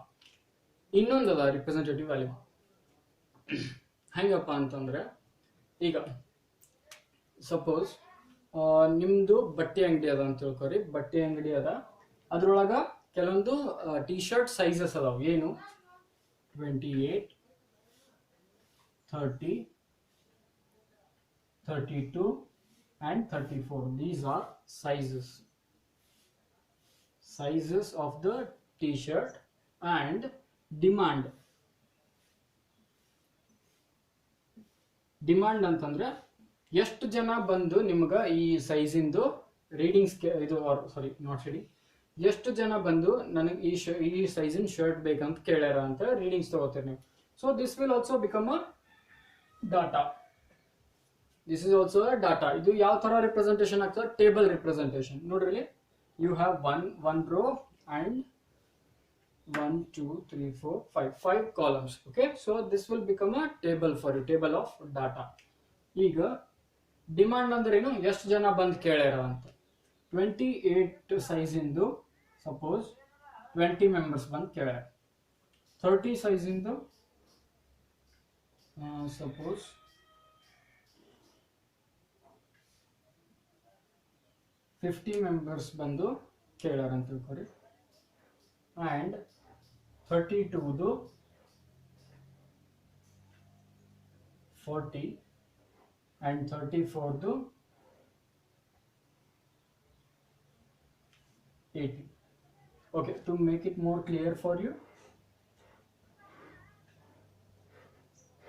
ಇನ್ನೊಂದದ representative value ಹೆಂಗಪ್ಪ ಅಂತಂದ್ರೆ, ಈಗ suppose ನಿಮ್ದು ಬಟ್ಟೆ ಅಂಗಡಿ ಅದ ಅಂತ ತಿಳ್ಕೊರಿ. ಬಟ್ಟೆ ಅಂಗಡಿ ಅದ, ಅದ್ರೊಳಗ ಕೆಲವೊಂದು ಟಿ ಶರ್ಟ್ ಸೈಜಸ್ ಅದಾವ. ಏನು 28, 30, 32 and 34. These are sizes of the t-shirt. And demand ಅಂತಂದ್ರೆ ಎಷ್ಟು ಜನ ಬಂದು ನಿಮ್ಗೆ ಈ ಸೈಜಿಂದು ರೀಡಿಂಗ್ಸ್ ಇದು ಸಾರಿ ನಾಟ್ ರೀಡಿಂಗ್, ಎಷ್ಟು ಜನ ಬಂದು ನನಗೆ ಈ ಸೈಜಿನ ಶರ್ಟ್ ಬೇಕಂತ ಕೇಳ್ಯಾರ ಅಂತ ರೀಡಿಂಗ್ಸ್ ತಗೋತೀರಿ ನೀವು. So this will also become a data. This is also a data. ಇದು ಯಾವ ತರ ರಿಪ್ರೆಸೆಂಟೇಷನ್ ಆಗ್ತದೆ? Table representation. ನೋಡ್ರಿ, you have one row and 1 2 3 4 5 columns. Okay, so this will become a table for you, table of data. ಈಗ demand ಅಂದ್ರೆ ಏನು? ಎಷ್ಟು ಜನ ಬಂದು ಕೇಳ್ಯಾರ ಅಂತ. 28 ಸೈಜ್ ಇಂದು ಸಪೋಸ್ 20 ಮೆಂಬರ್ಸ್ ಬಂದು ಕೇಳ್ಯಾರ. 30 ಸೈಜ್ ಇಂದು ಸಪೋಸ್ 50 ಮೆಂಬರ್ಸ್ ಬಂದು ಕೇಳಾರ ಅಂತ ತಿಳ್ಕೊರಿ. ಆ್ಯಂಡ್ 32ದು 40 ಆ್ಯಂಡ್ 34ದು 80. Okay, to make it more clear for you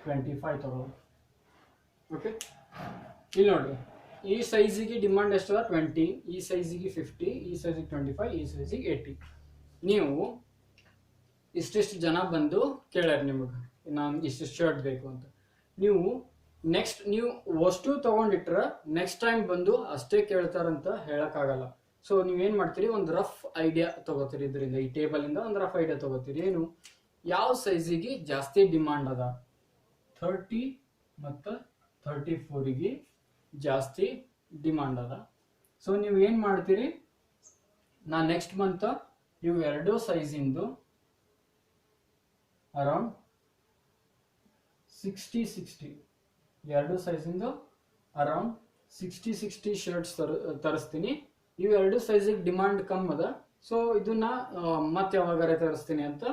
25 ತಗೊಳ್ಳಿ. ಓಕೆ, ಇಲ್ಲಿ ನೋಡ್ರಿ, ಈ ಸೈಜಿಗೆ ಡಿಮಾಂಡ್ ಎಷ್ಟದ 20, ಈ ಸೈಜಿಗೆ 50, ಈ ಸೈಜಿಗೆ 25, ಈ ಸೈಜಿಗೆ 80. ನೀವು ಇಷ್ಟಿಷ್ಟು ಜನ ಬಂದು ಕೇಳ್ಯಾರ ನಿಮಗೆ ನಾನು ಇಷ್ಟಿಷ್ಟು ಶರ್ಟ್ ಬೇಕು ಅಂತ. ನೀವು ನೆಕ್ಸ್ಟ್ ನೀವು ಅಷ್ಟು ತಗೊಂಡಿಟ್ರೆ ನೆಕ್ಸ್ಟ್ ಟೈಮ್ ಬಂದು ಅಷ್ಟೇ ಕೇಳ್ತಾರಂತ ಹೇಳಕ್ಕಾಗಲ್ಲ. ಸೊ ನೀವೇನು ಮಾಡ್ತೀರಿ, ಒಂದು ರಫ್ ಐಡಿಯಾ ತಗೋತೀರಿ. ಇದರಿಂದ ಈ ಟೇಬಲಿಂದ ಒಂದು ರಫ್ ಐಡಿಯಾ ತಗೋತೀರಿ. ಏನು, ಯಾವ ಸೈಜಿಗೆ ಜಾಸ್ತಿ ಡಿಮಾಂಡ್ ಅದ, 30 ಮತ್ತು 34ಗೆ ಜಾಸ್ತಿ ಡಿಮಾಂಡ್ ಅದ. ಸೊ ನೀವು ಏನು ಮಾಡ್ತೀರಿ, ನಾ ನೆಕ್ಸ್ಟ್ ಮಂತ್ ಇವು ಎರಡು ಸೈಜಿಂದು ಅರೌಂಡ್ 60 ಎರಡು ಸೈಜಿಂದು ಅರೌಂಡ್ 60 ಶರ್ಟ್ಸ್ ತರಿಸ್ತೀನಿ. ಇವು ಎರಡು ಸೈಜಿಗೆ ಡಿಮಾಂಡ್ ಕಮ್ಮಿ ಅದ, ಸೊ ಇದನ್ನ ಮತ್ತೆ ಯಾವಾಗಾರೆ ತರಿಸ್ತೀನಿ ಅಂತ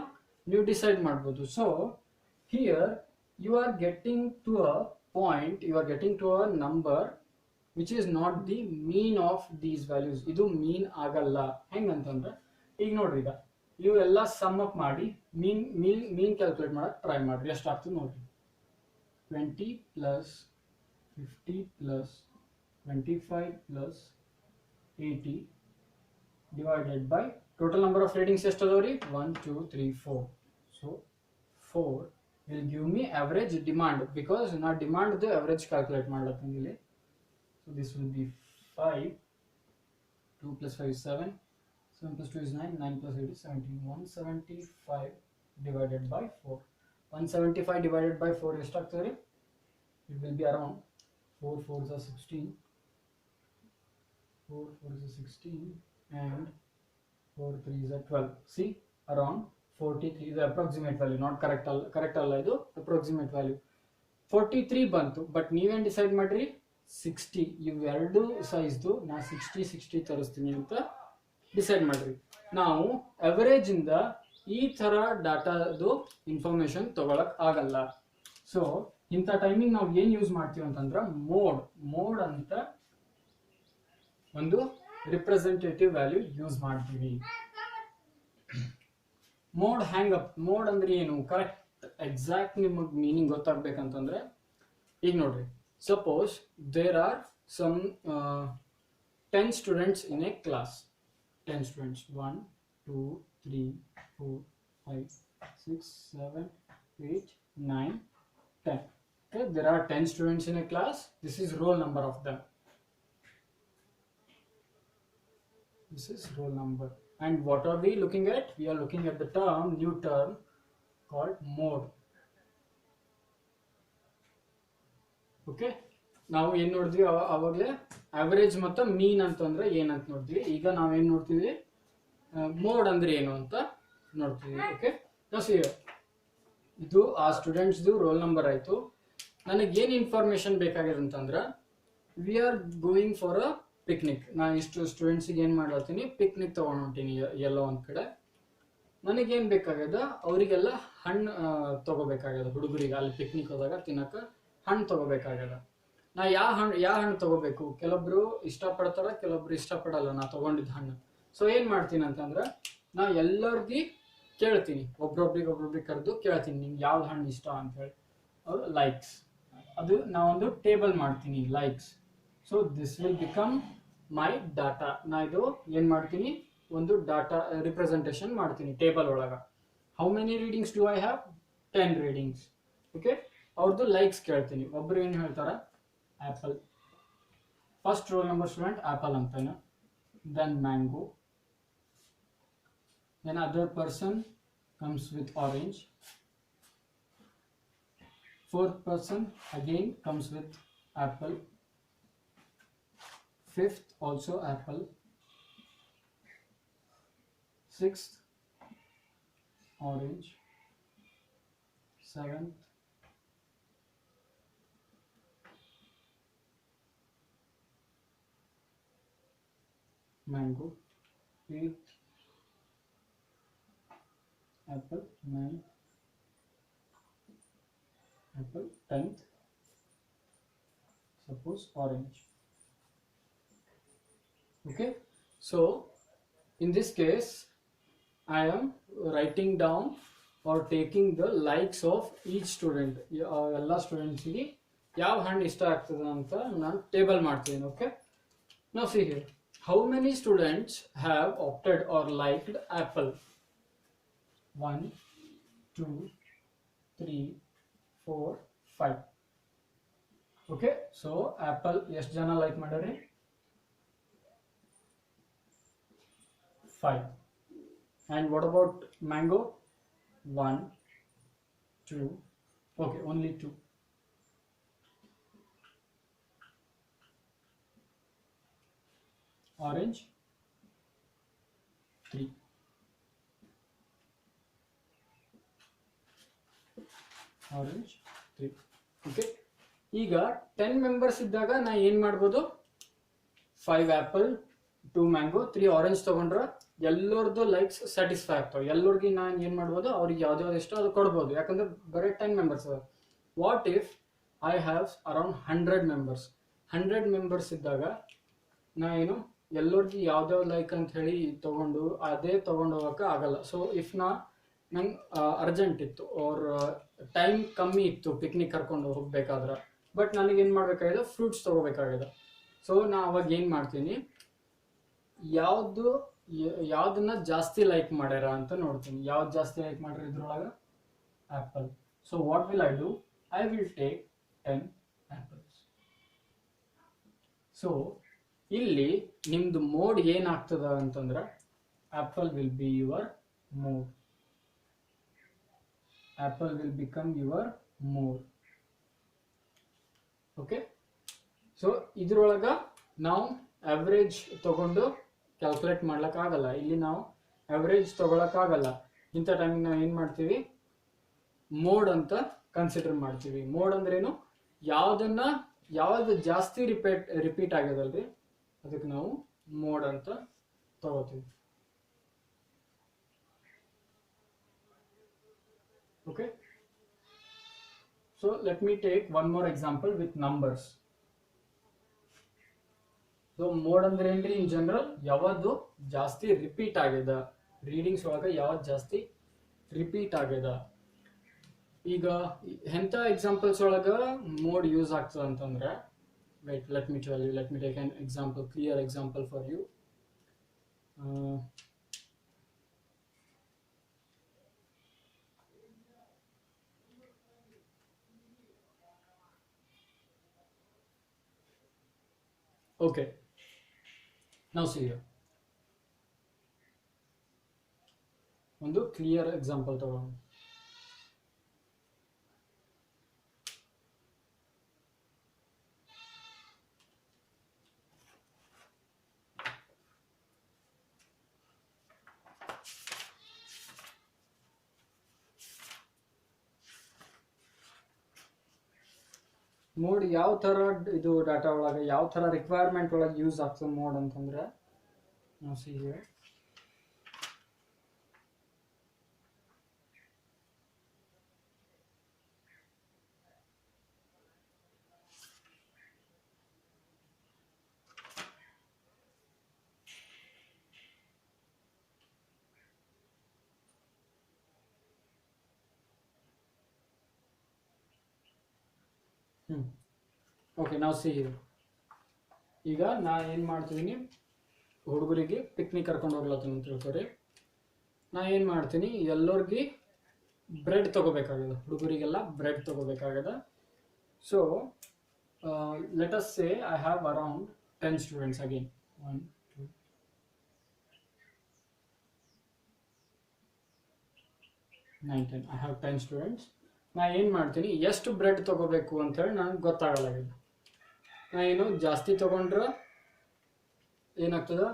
ನೀವು ಡಿಸೈಡ್ ಮಾಡ್ಬೋದು. So here you are getting to a point, you are getting to a number which is not the mean of these values. ಇದು ಮೀನ್ ಆಗಲ್ಲ. ಹೆಂಗಂತಂದ್ರೆ ಈಗ ನೋಡ್ರಿ, ಈಗ ಇವೆಲ್ಲ ಸಮ್ ಅಪ್ ಮಾಡಿ ಮೀನ್ ಕ್ಯಾಲ್ಕುಲೇಟ್ ಮಾಡಕ್ಕೆ ಟ್ರೈ ಮಾಡ್ರಿ. ಎಷ್ಟಾಗ್ತದೆ ನೋಡ್ರಿ, 20 + 50 + 25 + 80 divided by total number of readings ಎಷ್ಟು ಅದಾವ್ರಿ, 1 2 3 4. So 4 will give me average demand, because na demand the average calculate ಮಾಡ್ಲತ್ತೀನಿ. So this will be 5, 2 + 5 is 7, 7 + 2 is 9, 9 + 8 is 17. 175 divided by 4. 175 divided by 4 ಎಷ್ಟಾಗ್ತದೆ? It will be around 4 4s are 16, 4 4s are 16 and 4 3s are 12. See, around 43 is the approximate value, not correct ಅಲ್ಲ, ಇದು approximate value. 43 ಬಂತು, but ನೀವೇನು decide ಮಾಡ್ರಿ, 60 ಇವೆರಡು ಸೈಜ್ದು ನಾ 60 ತರಿಸ್ತೀನಿ ಅಂತ decide ಮಾಡ್ರಿ. ನಾವು ಅವರೇಜ್ ಇಂದ ಈ ತರ ಡಾಟಾದು ಇನ್ಫಾರ್ಮೇಶನ್ ತಗೊಳಕ್ ಆಗಲ್ಲ. ಸೊ ಇಂಥ ಟೈಮಿಂಗ್ ನಾವು ಏನು ಯೂಸ್ ಮಾಡ್ತೀವಿ ಅಂತಂದ್ರೆ ಮೋಡ್ ಅಂತ ಒಂದು ರಿಪ್ರೆಸೆಂಟೇಟಿವ್ ವ್ಯಾಲ್ಯೂ ಯೂಸ್ ಮಾಡ್ತೀವಿ. ಮೋಡ್ ಅಂದ್ರೆ ಏನು, ಕರೆಕ್ಟ್ ಎಕ್ಸಾಕ್ಟ್ ನಿಮಗೆ ಮೀನಿಂಗ್ ಗೊತ್ತಾಗ್ಬೇಕಂತಂದ್ರೆ ಈಗ ನೋಡ್ರಿ, suppose there are some 10 students in a class. 10 students, 1 2 3 4 5 6 7 8 9 10. Okay, there are 10 students in a class. This is roll number of them. This is roll number. And what are we looking at? We are looking at the new term called mode. Okay, ನಾವು ಏನು ನೋಡಿದ್ವಿ ಅವಾಗಲೇ, average ಮತ್ತು ಮೀನ್ ಅಂತಂದ್ರೆ ಏನಂತ ನೋಡಿದ್ವಿ. ಈಗ ನಾವೇನು ನೋಡ್ತೀವಿ, ಮೋಡ್ ಅಂದ್ರೆ ಏನು ಅಂತ ನೋಡ್ತೀವಿ. ಓಕೆ, ಇದು ಆ ಸ್ಟೂಡೆಂಟ್ಸ್ದು ರೋಲ್ ನಂಬರ್ ಆಯಿತು. ನನಗೇನು ಇನ್ಫಾರ್ಮೇಶನ್ ಬೇಕಾಗಿದೆ ಅಂತಂದ್ರೆ, we are going for a picnic. ನಾನು ಇಷ್ಟು ಸ್ಟೂಡೆಂಟ್ಸಿಗೆ ಏನು ಮಾಡ್ತೀನಿ, ಪಿಕ್ನಿಕ್ ತೊಗೊಂಡು ಹೊಂಟೀನಿ ಎಲ್ಲೋ ಒಂದು ಕಡೆ. ನನಗೇನು ಬೇಕಾಗ್ಯದ, ಅವರಿಗೆಲ್ಲ ಹಣ್ಣು ತೊಗೋಬೇಕಾಗ್ಯದ. ಹುಡುಗರಿಗೆ ಅಲ್ಲಿ ಪಿಕ್ನಿಕ್ ಹೋದಾಗ ತಿನ್ನಕ್ಕೆ ಹಣ್ಣು ತೊಗೋಬೇಕಾಗ್ಯದ. ನಾ ಯಾವ ಹಣ್ಣು ತೊಗೋಬೇಕು, ಕೆಲವೊಬ್ರು ಇಷ್ಟಪಡ್ತಾರೆ, ಕೆಲವೊಬ್ರು ಇಷ್ಟಪಡಲ್ಲ ನಾ ತೊಗೊಂಡಿದ್ದ ಹಣ್ಣು. ಸೊ ಏನು ಮಾಡ್ತೀನಿ ಅಂತಂದ್ರೆ, ನಾ ಎಲ್ಲರಿಗೆ ಕೇಳ್ತೀನಿ, ಒಬ್ರೊಬ್ರಿಗೆ ಕರೆದು ಕೇಳ್ತೀನಿ, ನಿಮ್ಗೆ ಯಾವ್ದು ಹಣ್ಣು ಇಷ್ಟ ಅಂತೇಳಿ. ಅವರು ಲೈಕ್ಸ್, ಅದು ನಾವೊಂದು ಟೇಬಲ್ ಮಾಡ್ತೀನಿ, likes. So this will become my data. ನಾ ಇದು ಏನು ಮಾಡ್ತೀನಿ, ಒಂದು ಡಾಟಾ ರಿಪ್ರೆಸೆಂಟೇಷನ್ ಮಾಡ್ತೀನಿ ಟೇಬಲ್ ಒಳಗೆ. How many readings do I have? 10 readings. Okay, ಅವ್ರದ್ದು ಲೈಕ್ಸ್ ಕೇಳ್ತೀನಿ. ಒಬ್ರು ಏನು ಹೇಳ್ತಾರೆ, apple. First roll number student apple ಅಂತಾನೆ, then mango, then other person comes with orange, fourth person again comes with apple, fifth also apple, sixth orange, seventh mango, 8th apple, 9th apple, 10th suppose orange. Okay, so in this case I am writing down or taking the likes of each student. ಎಲ್ಲ ಸ್ಟೂಡೆಂಟ್ಸ್ಗೆ ಯಾವ ಹಣ್ಣು ಇಷ್ಟ ಆಗ್ತದೆ ಅಂತ ನಾನು table ಮಾಡ್ತೀನಿ. Okay, now see here, how many students have opted or liked apple? 1 2 3 4 5. Okay, so apple ಎಷ್ಟು ಜನ like ಮಾಡ್ಯಾರಿ? 5. And what about mango? 1 2. Okay, only 2. Orange 3. Orange 3. Okay, ಈಗ 10 ಮೆಂಬರ್ಸ್ ಇದ್ದಾಗ ನಾ ಏನು ಮಾಡ್ಬೋದು? 5 ಆ್ಯಪಲ್, 2 ಮ್ಯಾಂಗೋ, 3 ಆರೆಂಜ್ ತೊಗೊಂಡ್ರೆ ಎಲ್ಲರದ್ದು ಲೈಕ್ಸ್ ಸ್ಯಾಟಿಸ್ಫೈ ಆಗ್ತಾವೆ. ಎಲ್ಲರಿಗೆ ನಾನು ಏನು ಮಾಡ್ಬೋದು? ಅವ್ರಿಗೆ ಯಾವ್ದು ಇಷ್ಟ ಅದು ಕೊಡ್ಬೋದು, ಯಾಕಂದ್ರೆ ಬರೀ 10 ಮೆಂಬರ್ಸ್ ಅದ. What if I have around 100 members? 100 members ಇದ್ದಾಗ ನಾ ಏನು ಎಲ್ಲರಿಗೆ ಯಾವ್ದಾವ್ ಲೈಕ್ ಅಂತ ಹೇಳಿ ತೊಗೊಂಡು ಅದೇ ತೊಗೊಂಡು ಹೋಗೋಕೆ ಆಗಲ್ಲ. ಸೊ ಇಫ್ ನಂಗೆ ಅರ್ಜೆಂಟ್ ಇತ್ತು ಅವ್ರ ಟೈಮ್ ಕಮ್ಮಿ ಇತ್ತು ಪಿಕ್ನಿಕ್ ಕರ್ಕೊಂಡು ಹೋಗ್ಬೇಕಾದ್ರೆ, ಬಟ್ ನನಗೇನು ಮಾಡಬೇಕಾಗಿದೆ? ಫ್ರೂಟ್ಸ್ ತೊಗೋಬೇಕಾಗಿದೆ. ಸೊ ನಾ ಅವಾಗ ಏನು ಮಾಡ್ತೀನಿ? ಯಾವ್ದನ್ನ ಜಾಸ್ತಿ ಲೈಕ್ ಮಾಡ್ಯಾರ ಅಂತ ನೋಡ್ತೀನಿ. ಯಾವ್ದು ಜಾಸ್ತಿ ಲೈಕ್ ಮಾಡ್ಯಾರ ಇದ್ರೊಳಗೆ? Apple. So what will I do? I will take 10 apples. So ಇಲ್ಲಿ ನಿಮ್ದು ಮೋಡ್ ಏನಾಗ್ತದ ಅಂತಂದ್ರೆ apple will be your mode. Apple will become your mode. Okay, so ಇದ್ರೊಳಗೆ ನಾವು ಆವ್ರೇಜ್ ತಗೊಂಡು ಕ್ಯಾಲ್ಕುಲೇಟ್ ಮಾಡ್ಲಿಕ್ಕಾಗಲ್ಲ. ಇಲ್ಲಿ ನಾವು ಆವ್ರೇಜ್ ತಗೊಳಕ್ಕಾಗಲ್ಲ. ಇಂಥ ಟೈಮಿಗೆ ನಾವು ಏನು ಮಾಡ್ತೀವಿ? ಮೋಡ್ ಅಂತ ಕನ್ಸಿಡರ್ ಮಾಡ್ತೀವಿ. ಮೋಡ್ ಅಂದ್ರೇನು? ಯಾವ್ದು ಜಾಸ್ತಿ ರಿಪೀಟ್ ಆಗ್ಯದಲ್ರಿ ಅದಕ್ಕೆ ನಾವು ಮೋಡ್ ಅಂತ ತಗೋತೀವಿ. Okay, so let me take one more example with numbers. So mode ಅಂದ್ರೆ ಏನ್ರಿ? ಇನ್ ಜನರಲ್ ಯಾವುದು ಜಾಸ್ತಿ ರಿಪೀಟ್ ಆಗ್ಯದ, ರೀಡಿಂಗ್ಸ್ ಒಳಗೆ ಯಾವ್ದು ಜಾಸ್ತಿ ರಿಪೀಟ್ ಆಗ್ಯದ. ಈಗ ಎಂಥ ಎಕ್ಸಾಂಪಲ್ಸ್ ಒಳಗೆ ಮೋಡ್ ಯೂಸ್ ಆಗ್ತದೆ ಅಂತಂದ್ರೆ, wait, let me tell you, let me take an example, clear example for you. Okay, now see here, ಒಂದು ಕ್ಲಿಯರ್ ಎಕ್ಸಾಂಪಲ್ ತಗೋಣ. ಮೋಡ್ ಯಾವ ಥರ ಇದು ಡಾಟಾ ಒಳಗೆ ಯಾವ ಥರ ರಿಕ್ವೈರ್ಮೆಂಟ್ ಒಳಗೆ ಯೂಸ್ ಆಗ್ತದೆ ಮೋಡ್ ಅಂತಂದ್ರೆ, ನಾವು ಸಿ ಹಿಯರ್, ಓಕೆ, ನಾವು ಸಿ ಹಿಯರ್. ಈಗ ನಾ ಏನು ಮಾಡ್ತಿದ್ದೀನಿ? ಹುಡುಗರಿಗೆ ಪಿಕ್ನಿಕ್ ಕರ್ಕೊಂಡು ಹೋಗ್ಲತ್ತೀನಿ ಅಂತ ತಿಳ್ಕೊರಿ. ನಾ ಏನು ಮಾಡ್ತೀನಿ? ಎಲ್ಲರಿಗೆ ಬ್ರೆಡ್ ತೊಗೋಬೇಕಾಗ್ಯದ, ಹುಡುಗರಿಗೆಲ್ಲ ಬ್ರೆಡ್ ತೊಗೋಬೇಕಾಗ್ಯದ. So let us say I have around 10 students. Again 1 2 9 10. I have 10 students. ನಾ ಏನು ಮಾಡ್ತೀನಿ? ಎಷ್ಟು ಬ್ರೆಡ್ ತೊಗೋಬೇಕು ಅಂಥೇಳಿ ನನಗೆ ಗೊತ್ತಾಗಲಾಗಿದೆ. ನಾ ಏನು ಜಾಸ್ತಿ ತೊಗೊಂಡ್ರೆ ಏನಾಗ್ತದೆ?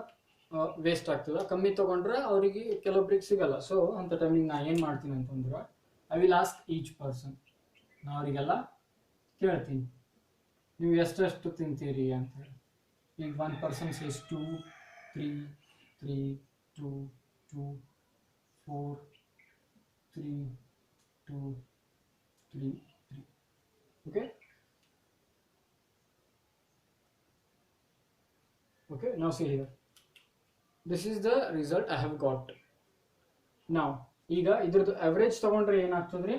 ವೇಸ್ಟ್ ಆಗ್ತದೆ. ಕಮ್ಮಿ ತೊಗೊಂಡ್ರೆ ಅವರಿಗೆ ಕೆಲವೊಬ್ರಿಗೆ ಸಿಗಲ್ಲ. ಸೊ ಅಂಥ ಟೈಮಿಗೆ ನಾ ಏನು ಮಾಡ್ತೀನಿ ಅಂತಂದ್ರೆ, I will ask each person. ನಾ ಅವರಿಗೆಲ್ಲ ಕೇಳ್ತೀನಿ, ನೀವು ಎಷ್ಟೆಷ್ಟು ತಿಂತೀರಿ ಅಂತೇಳಿ. ಈಗ 1 person says 2, 3 3 2 2 4 3 2 3 3. Okay. Okay, now see here, this is the result I have got. Now ಈಗ ಇದ್ರದ್ದು average ತಗೊಂಡ್ರೆ ಏನಾಗ್ತದ್ರಿ,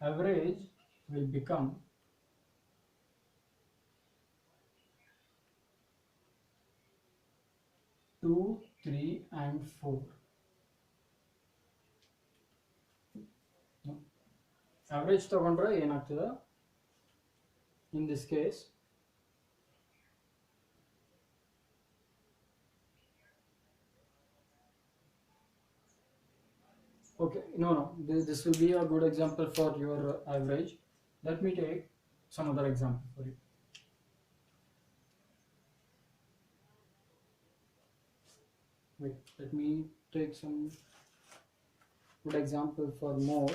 average will become 2 3 and 4. Average ತಗೊಂಡ್ರೆ ಏನಾಗ್ತದೆ in this case, okay, no, this will be a good example for your average. Let me take some other example for you. Wait, let me take some good example for more.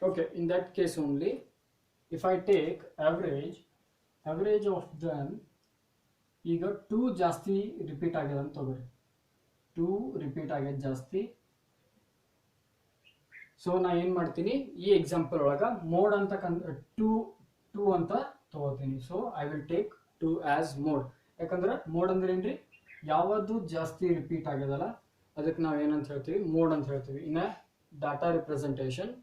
Okay, in that case only, if I take average of them, ಈಗ 2 ಜಾಸ್ತಿ repeat ಆಗಿದೆ ಅಂತ ತಗೋರಿ, 2 repeat ಆಗಿದೆ ಜಾಸ್ತಿ. So ನಾ ಏನು ಮಾಡ್ತೀನಿ, ಈ ಎಕ್ಸಾಂಪಲ್ ಒಳಗೆ ಮೋಡ್ ಅಂತ 2 ಅಂತ ತಗೋತೀನಿ. So I will take 2 as mode. ಯಾಕಂದ್ರೆ ಮೋಡ್ ಅಂದ್ರೆ ಏನ್ರಿ, ಯಾವುದು ಜಾಸ್ತಿ ರಿಪೀಟ್ ಆಗ್ಯದಲ್ಲ ಅದಕ್ಕೆ ನಾವು ಏನಂತ ಹೇಳ್ತೀವಿ, ಮೋಡ್ ಅಂತ ಹೇಳ್ತೀವಿ. In data representation,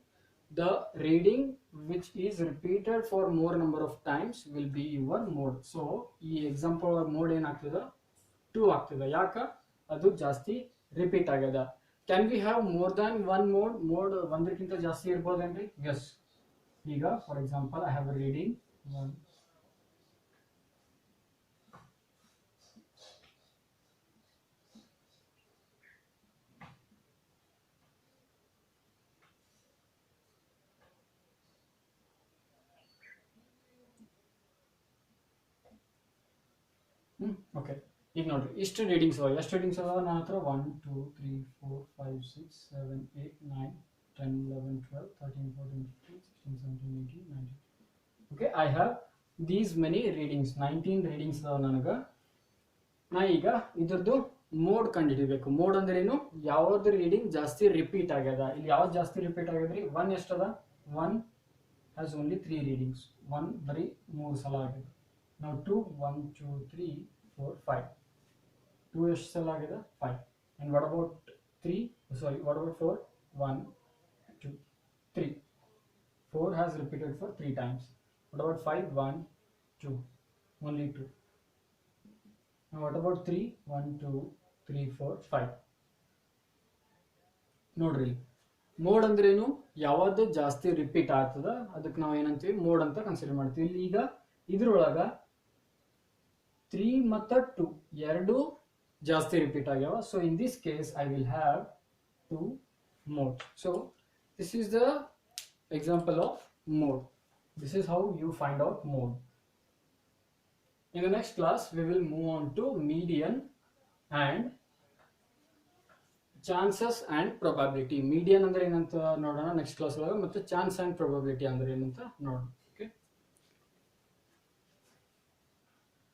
the reading which is repeated for more number of times will be your mode. So ಈ ಎಕ್ಸಾಂಪಲ್ ಮೋಡ್ ಏನಾಗ್ತದೆ, 2 ಆಗ್ತದೆ. ಯಾಕ, ಅದು ಜಾಸ್ತಿ ರಿಪೀಟ್ ಆಗ್ಯದ. Can we have more than one mode? Mode ಒಂದಕ್ಕಿಂತ ಜಾಸ್ತಿ ಇರ್ಬೋದೇನ್ರಿ? ಎಸ್. ಈಗ for example I have reading 1. Okay, ಈಗ ನೋಡ್ರಿ ಇಷ್ಟು ರೀಡಿಂಗ್ಸ್ ಅವ. ಎಷ್ಟು ರೀಡಿಂಗ್ಸ್ ಅದಾವ ನನ್ನ ಹತ್ರ? 1 2 3 4 5 6 7 8 9 10 11 12 13 14 15 16 17 18 19. Okay, I have these many readings, 19 readings ಅದಾವ ನನಗೆ. ನಾ ಈಗ ಇದ್ರದ್ದು ಮೋಡ್ ಕಂಡುಹಿಡಿಬೇಕು. ಮೋಡ್ ಅಂದ್ರೆ ಏನು, ಯಾವ್ದು ರೀಡಿಂಗ್ ಜಾಸ್ತಿ ರಿಪೀಟ್ ಆಗ್ಯದ. ಇಲ್ಲಿ ಯಾವ್ದು ಜಾಸ್ತಿ ರಿಪೀಟ್ ಆಗ್ಯದ್ರಿ? 1 ಎಷ್ಟದ? 1 ಹ್ಯಾಸ್ ಓನ್ಲಿ 3 ರೀಡಿಂಗ್ಸ್. 1 ಬರೀ 3 ಸಲ ಆಗಿದೆ. Now 2 1 2 3 4 5. 2 ಎಷ್ಟು ಸಲ ಆಗಿದೆ? 5. And what about 3? Sorry, what about 4? 1 2 3. 4 has repeated for 3 times. What about 5? 1 2, only 2. Now what about 3? 1 2 3 4 5. ನೋಡ್ರಿ, ಮೋಡ್ ಅಂದ್ರೇನು, ಯಾವುದು ಜಾಸ್ತಿ ರಿಪೀಟ್ ಆಗ್ತದ ಅದಕ್ಕೆ ನಾವು ಏನಂತೀವಿ, ಮೋಡ್ ಅಂತ ಕನ್ಸಿಡರ್ ಮಾಡ್ತೀವಿ. ಇಲ್ಲಿ ಈಗ ಇದ್ರೊಳಗ 3 ಮತ್ತು 2 ಎರಡು ಜಾಸ್ತಿ ರಿಪೀಟ್ ಆಗ್ಯಾವ. So in this case I will have 2 mode. So this is the example of mode. This is how you find out mode. In the next class we will move on to median and chances and probability. Median ಅಂದ್ರೆ ಏನಂತ ನೋಡೋಣ next class ಒಳಗೆ, ಮತ್ತು chance and probability ಅಂದ್ರೆ ಏನಂತ ನೋಡೋಣ.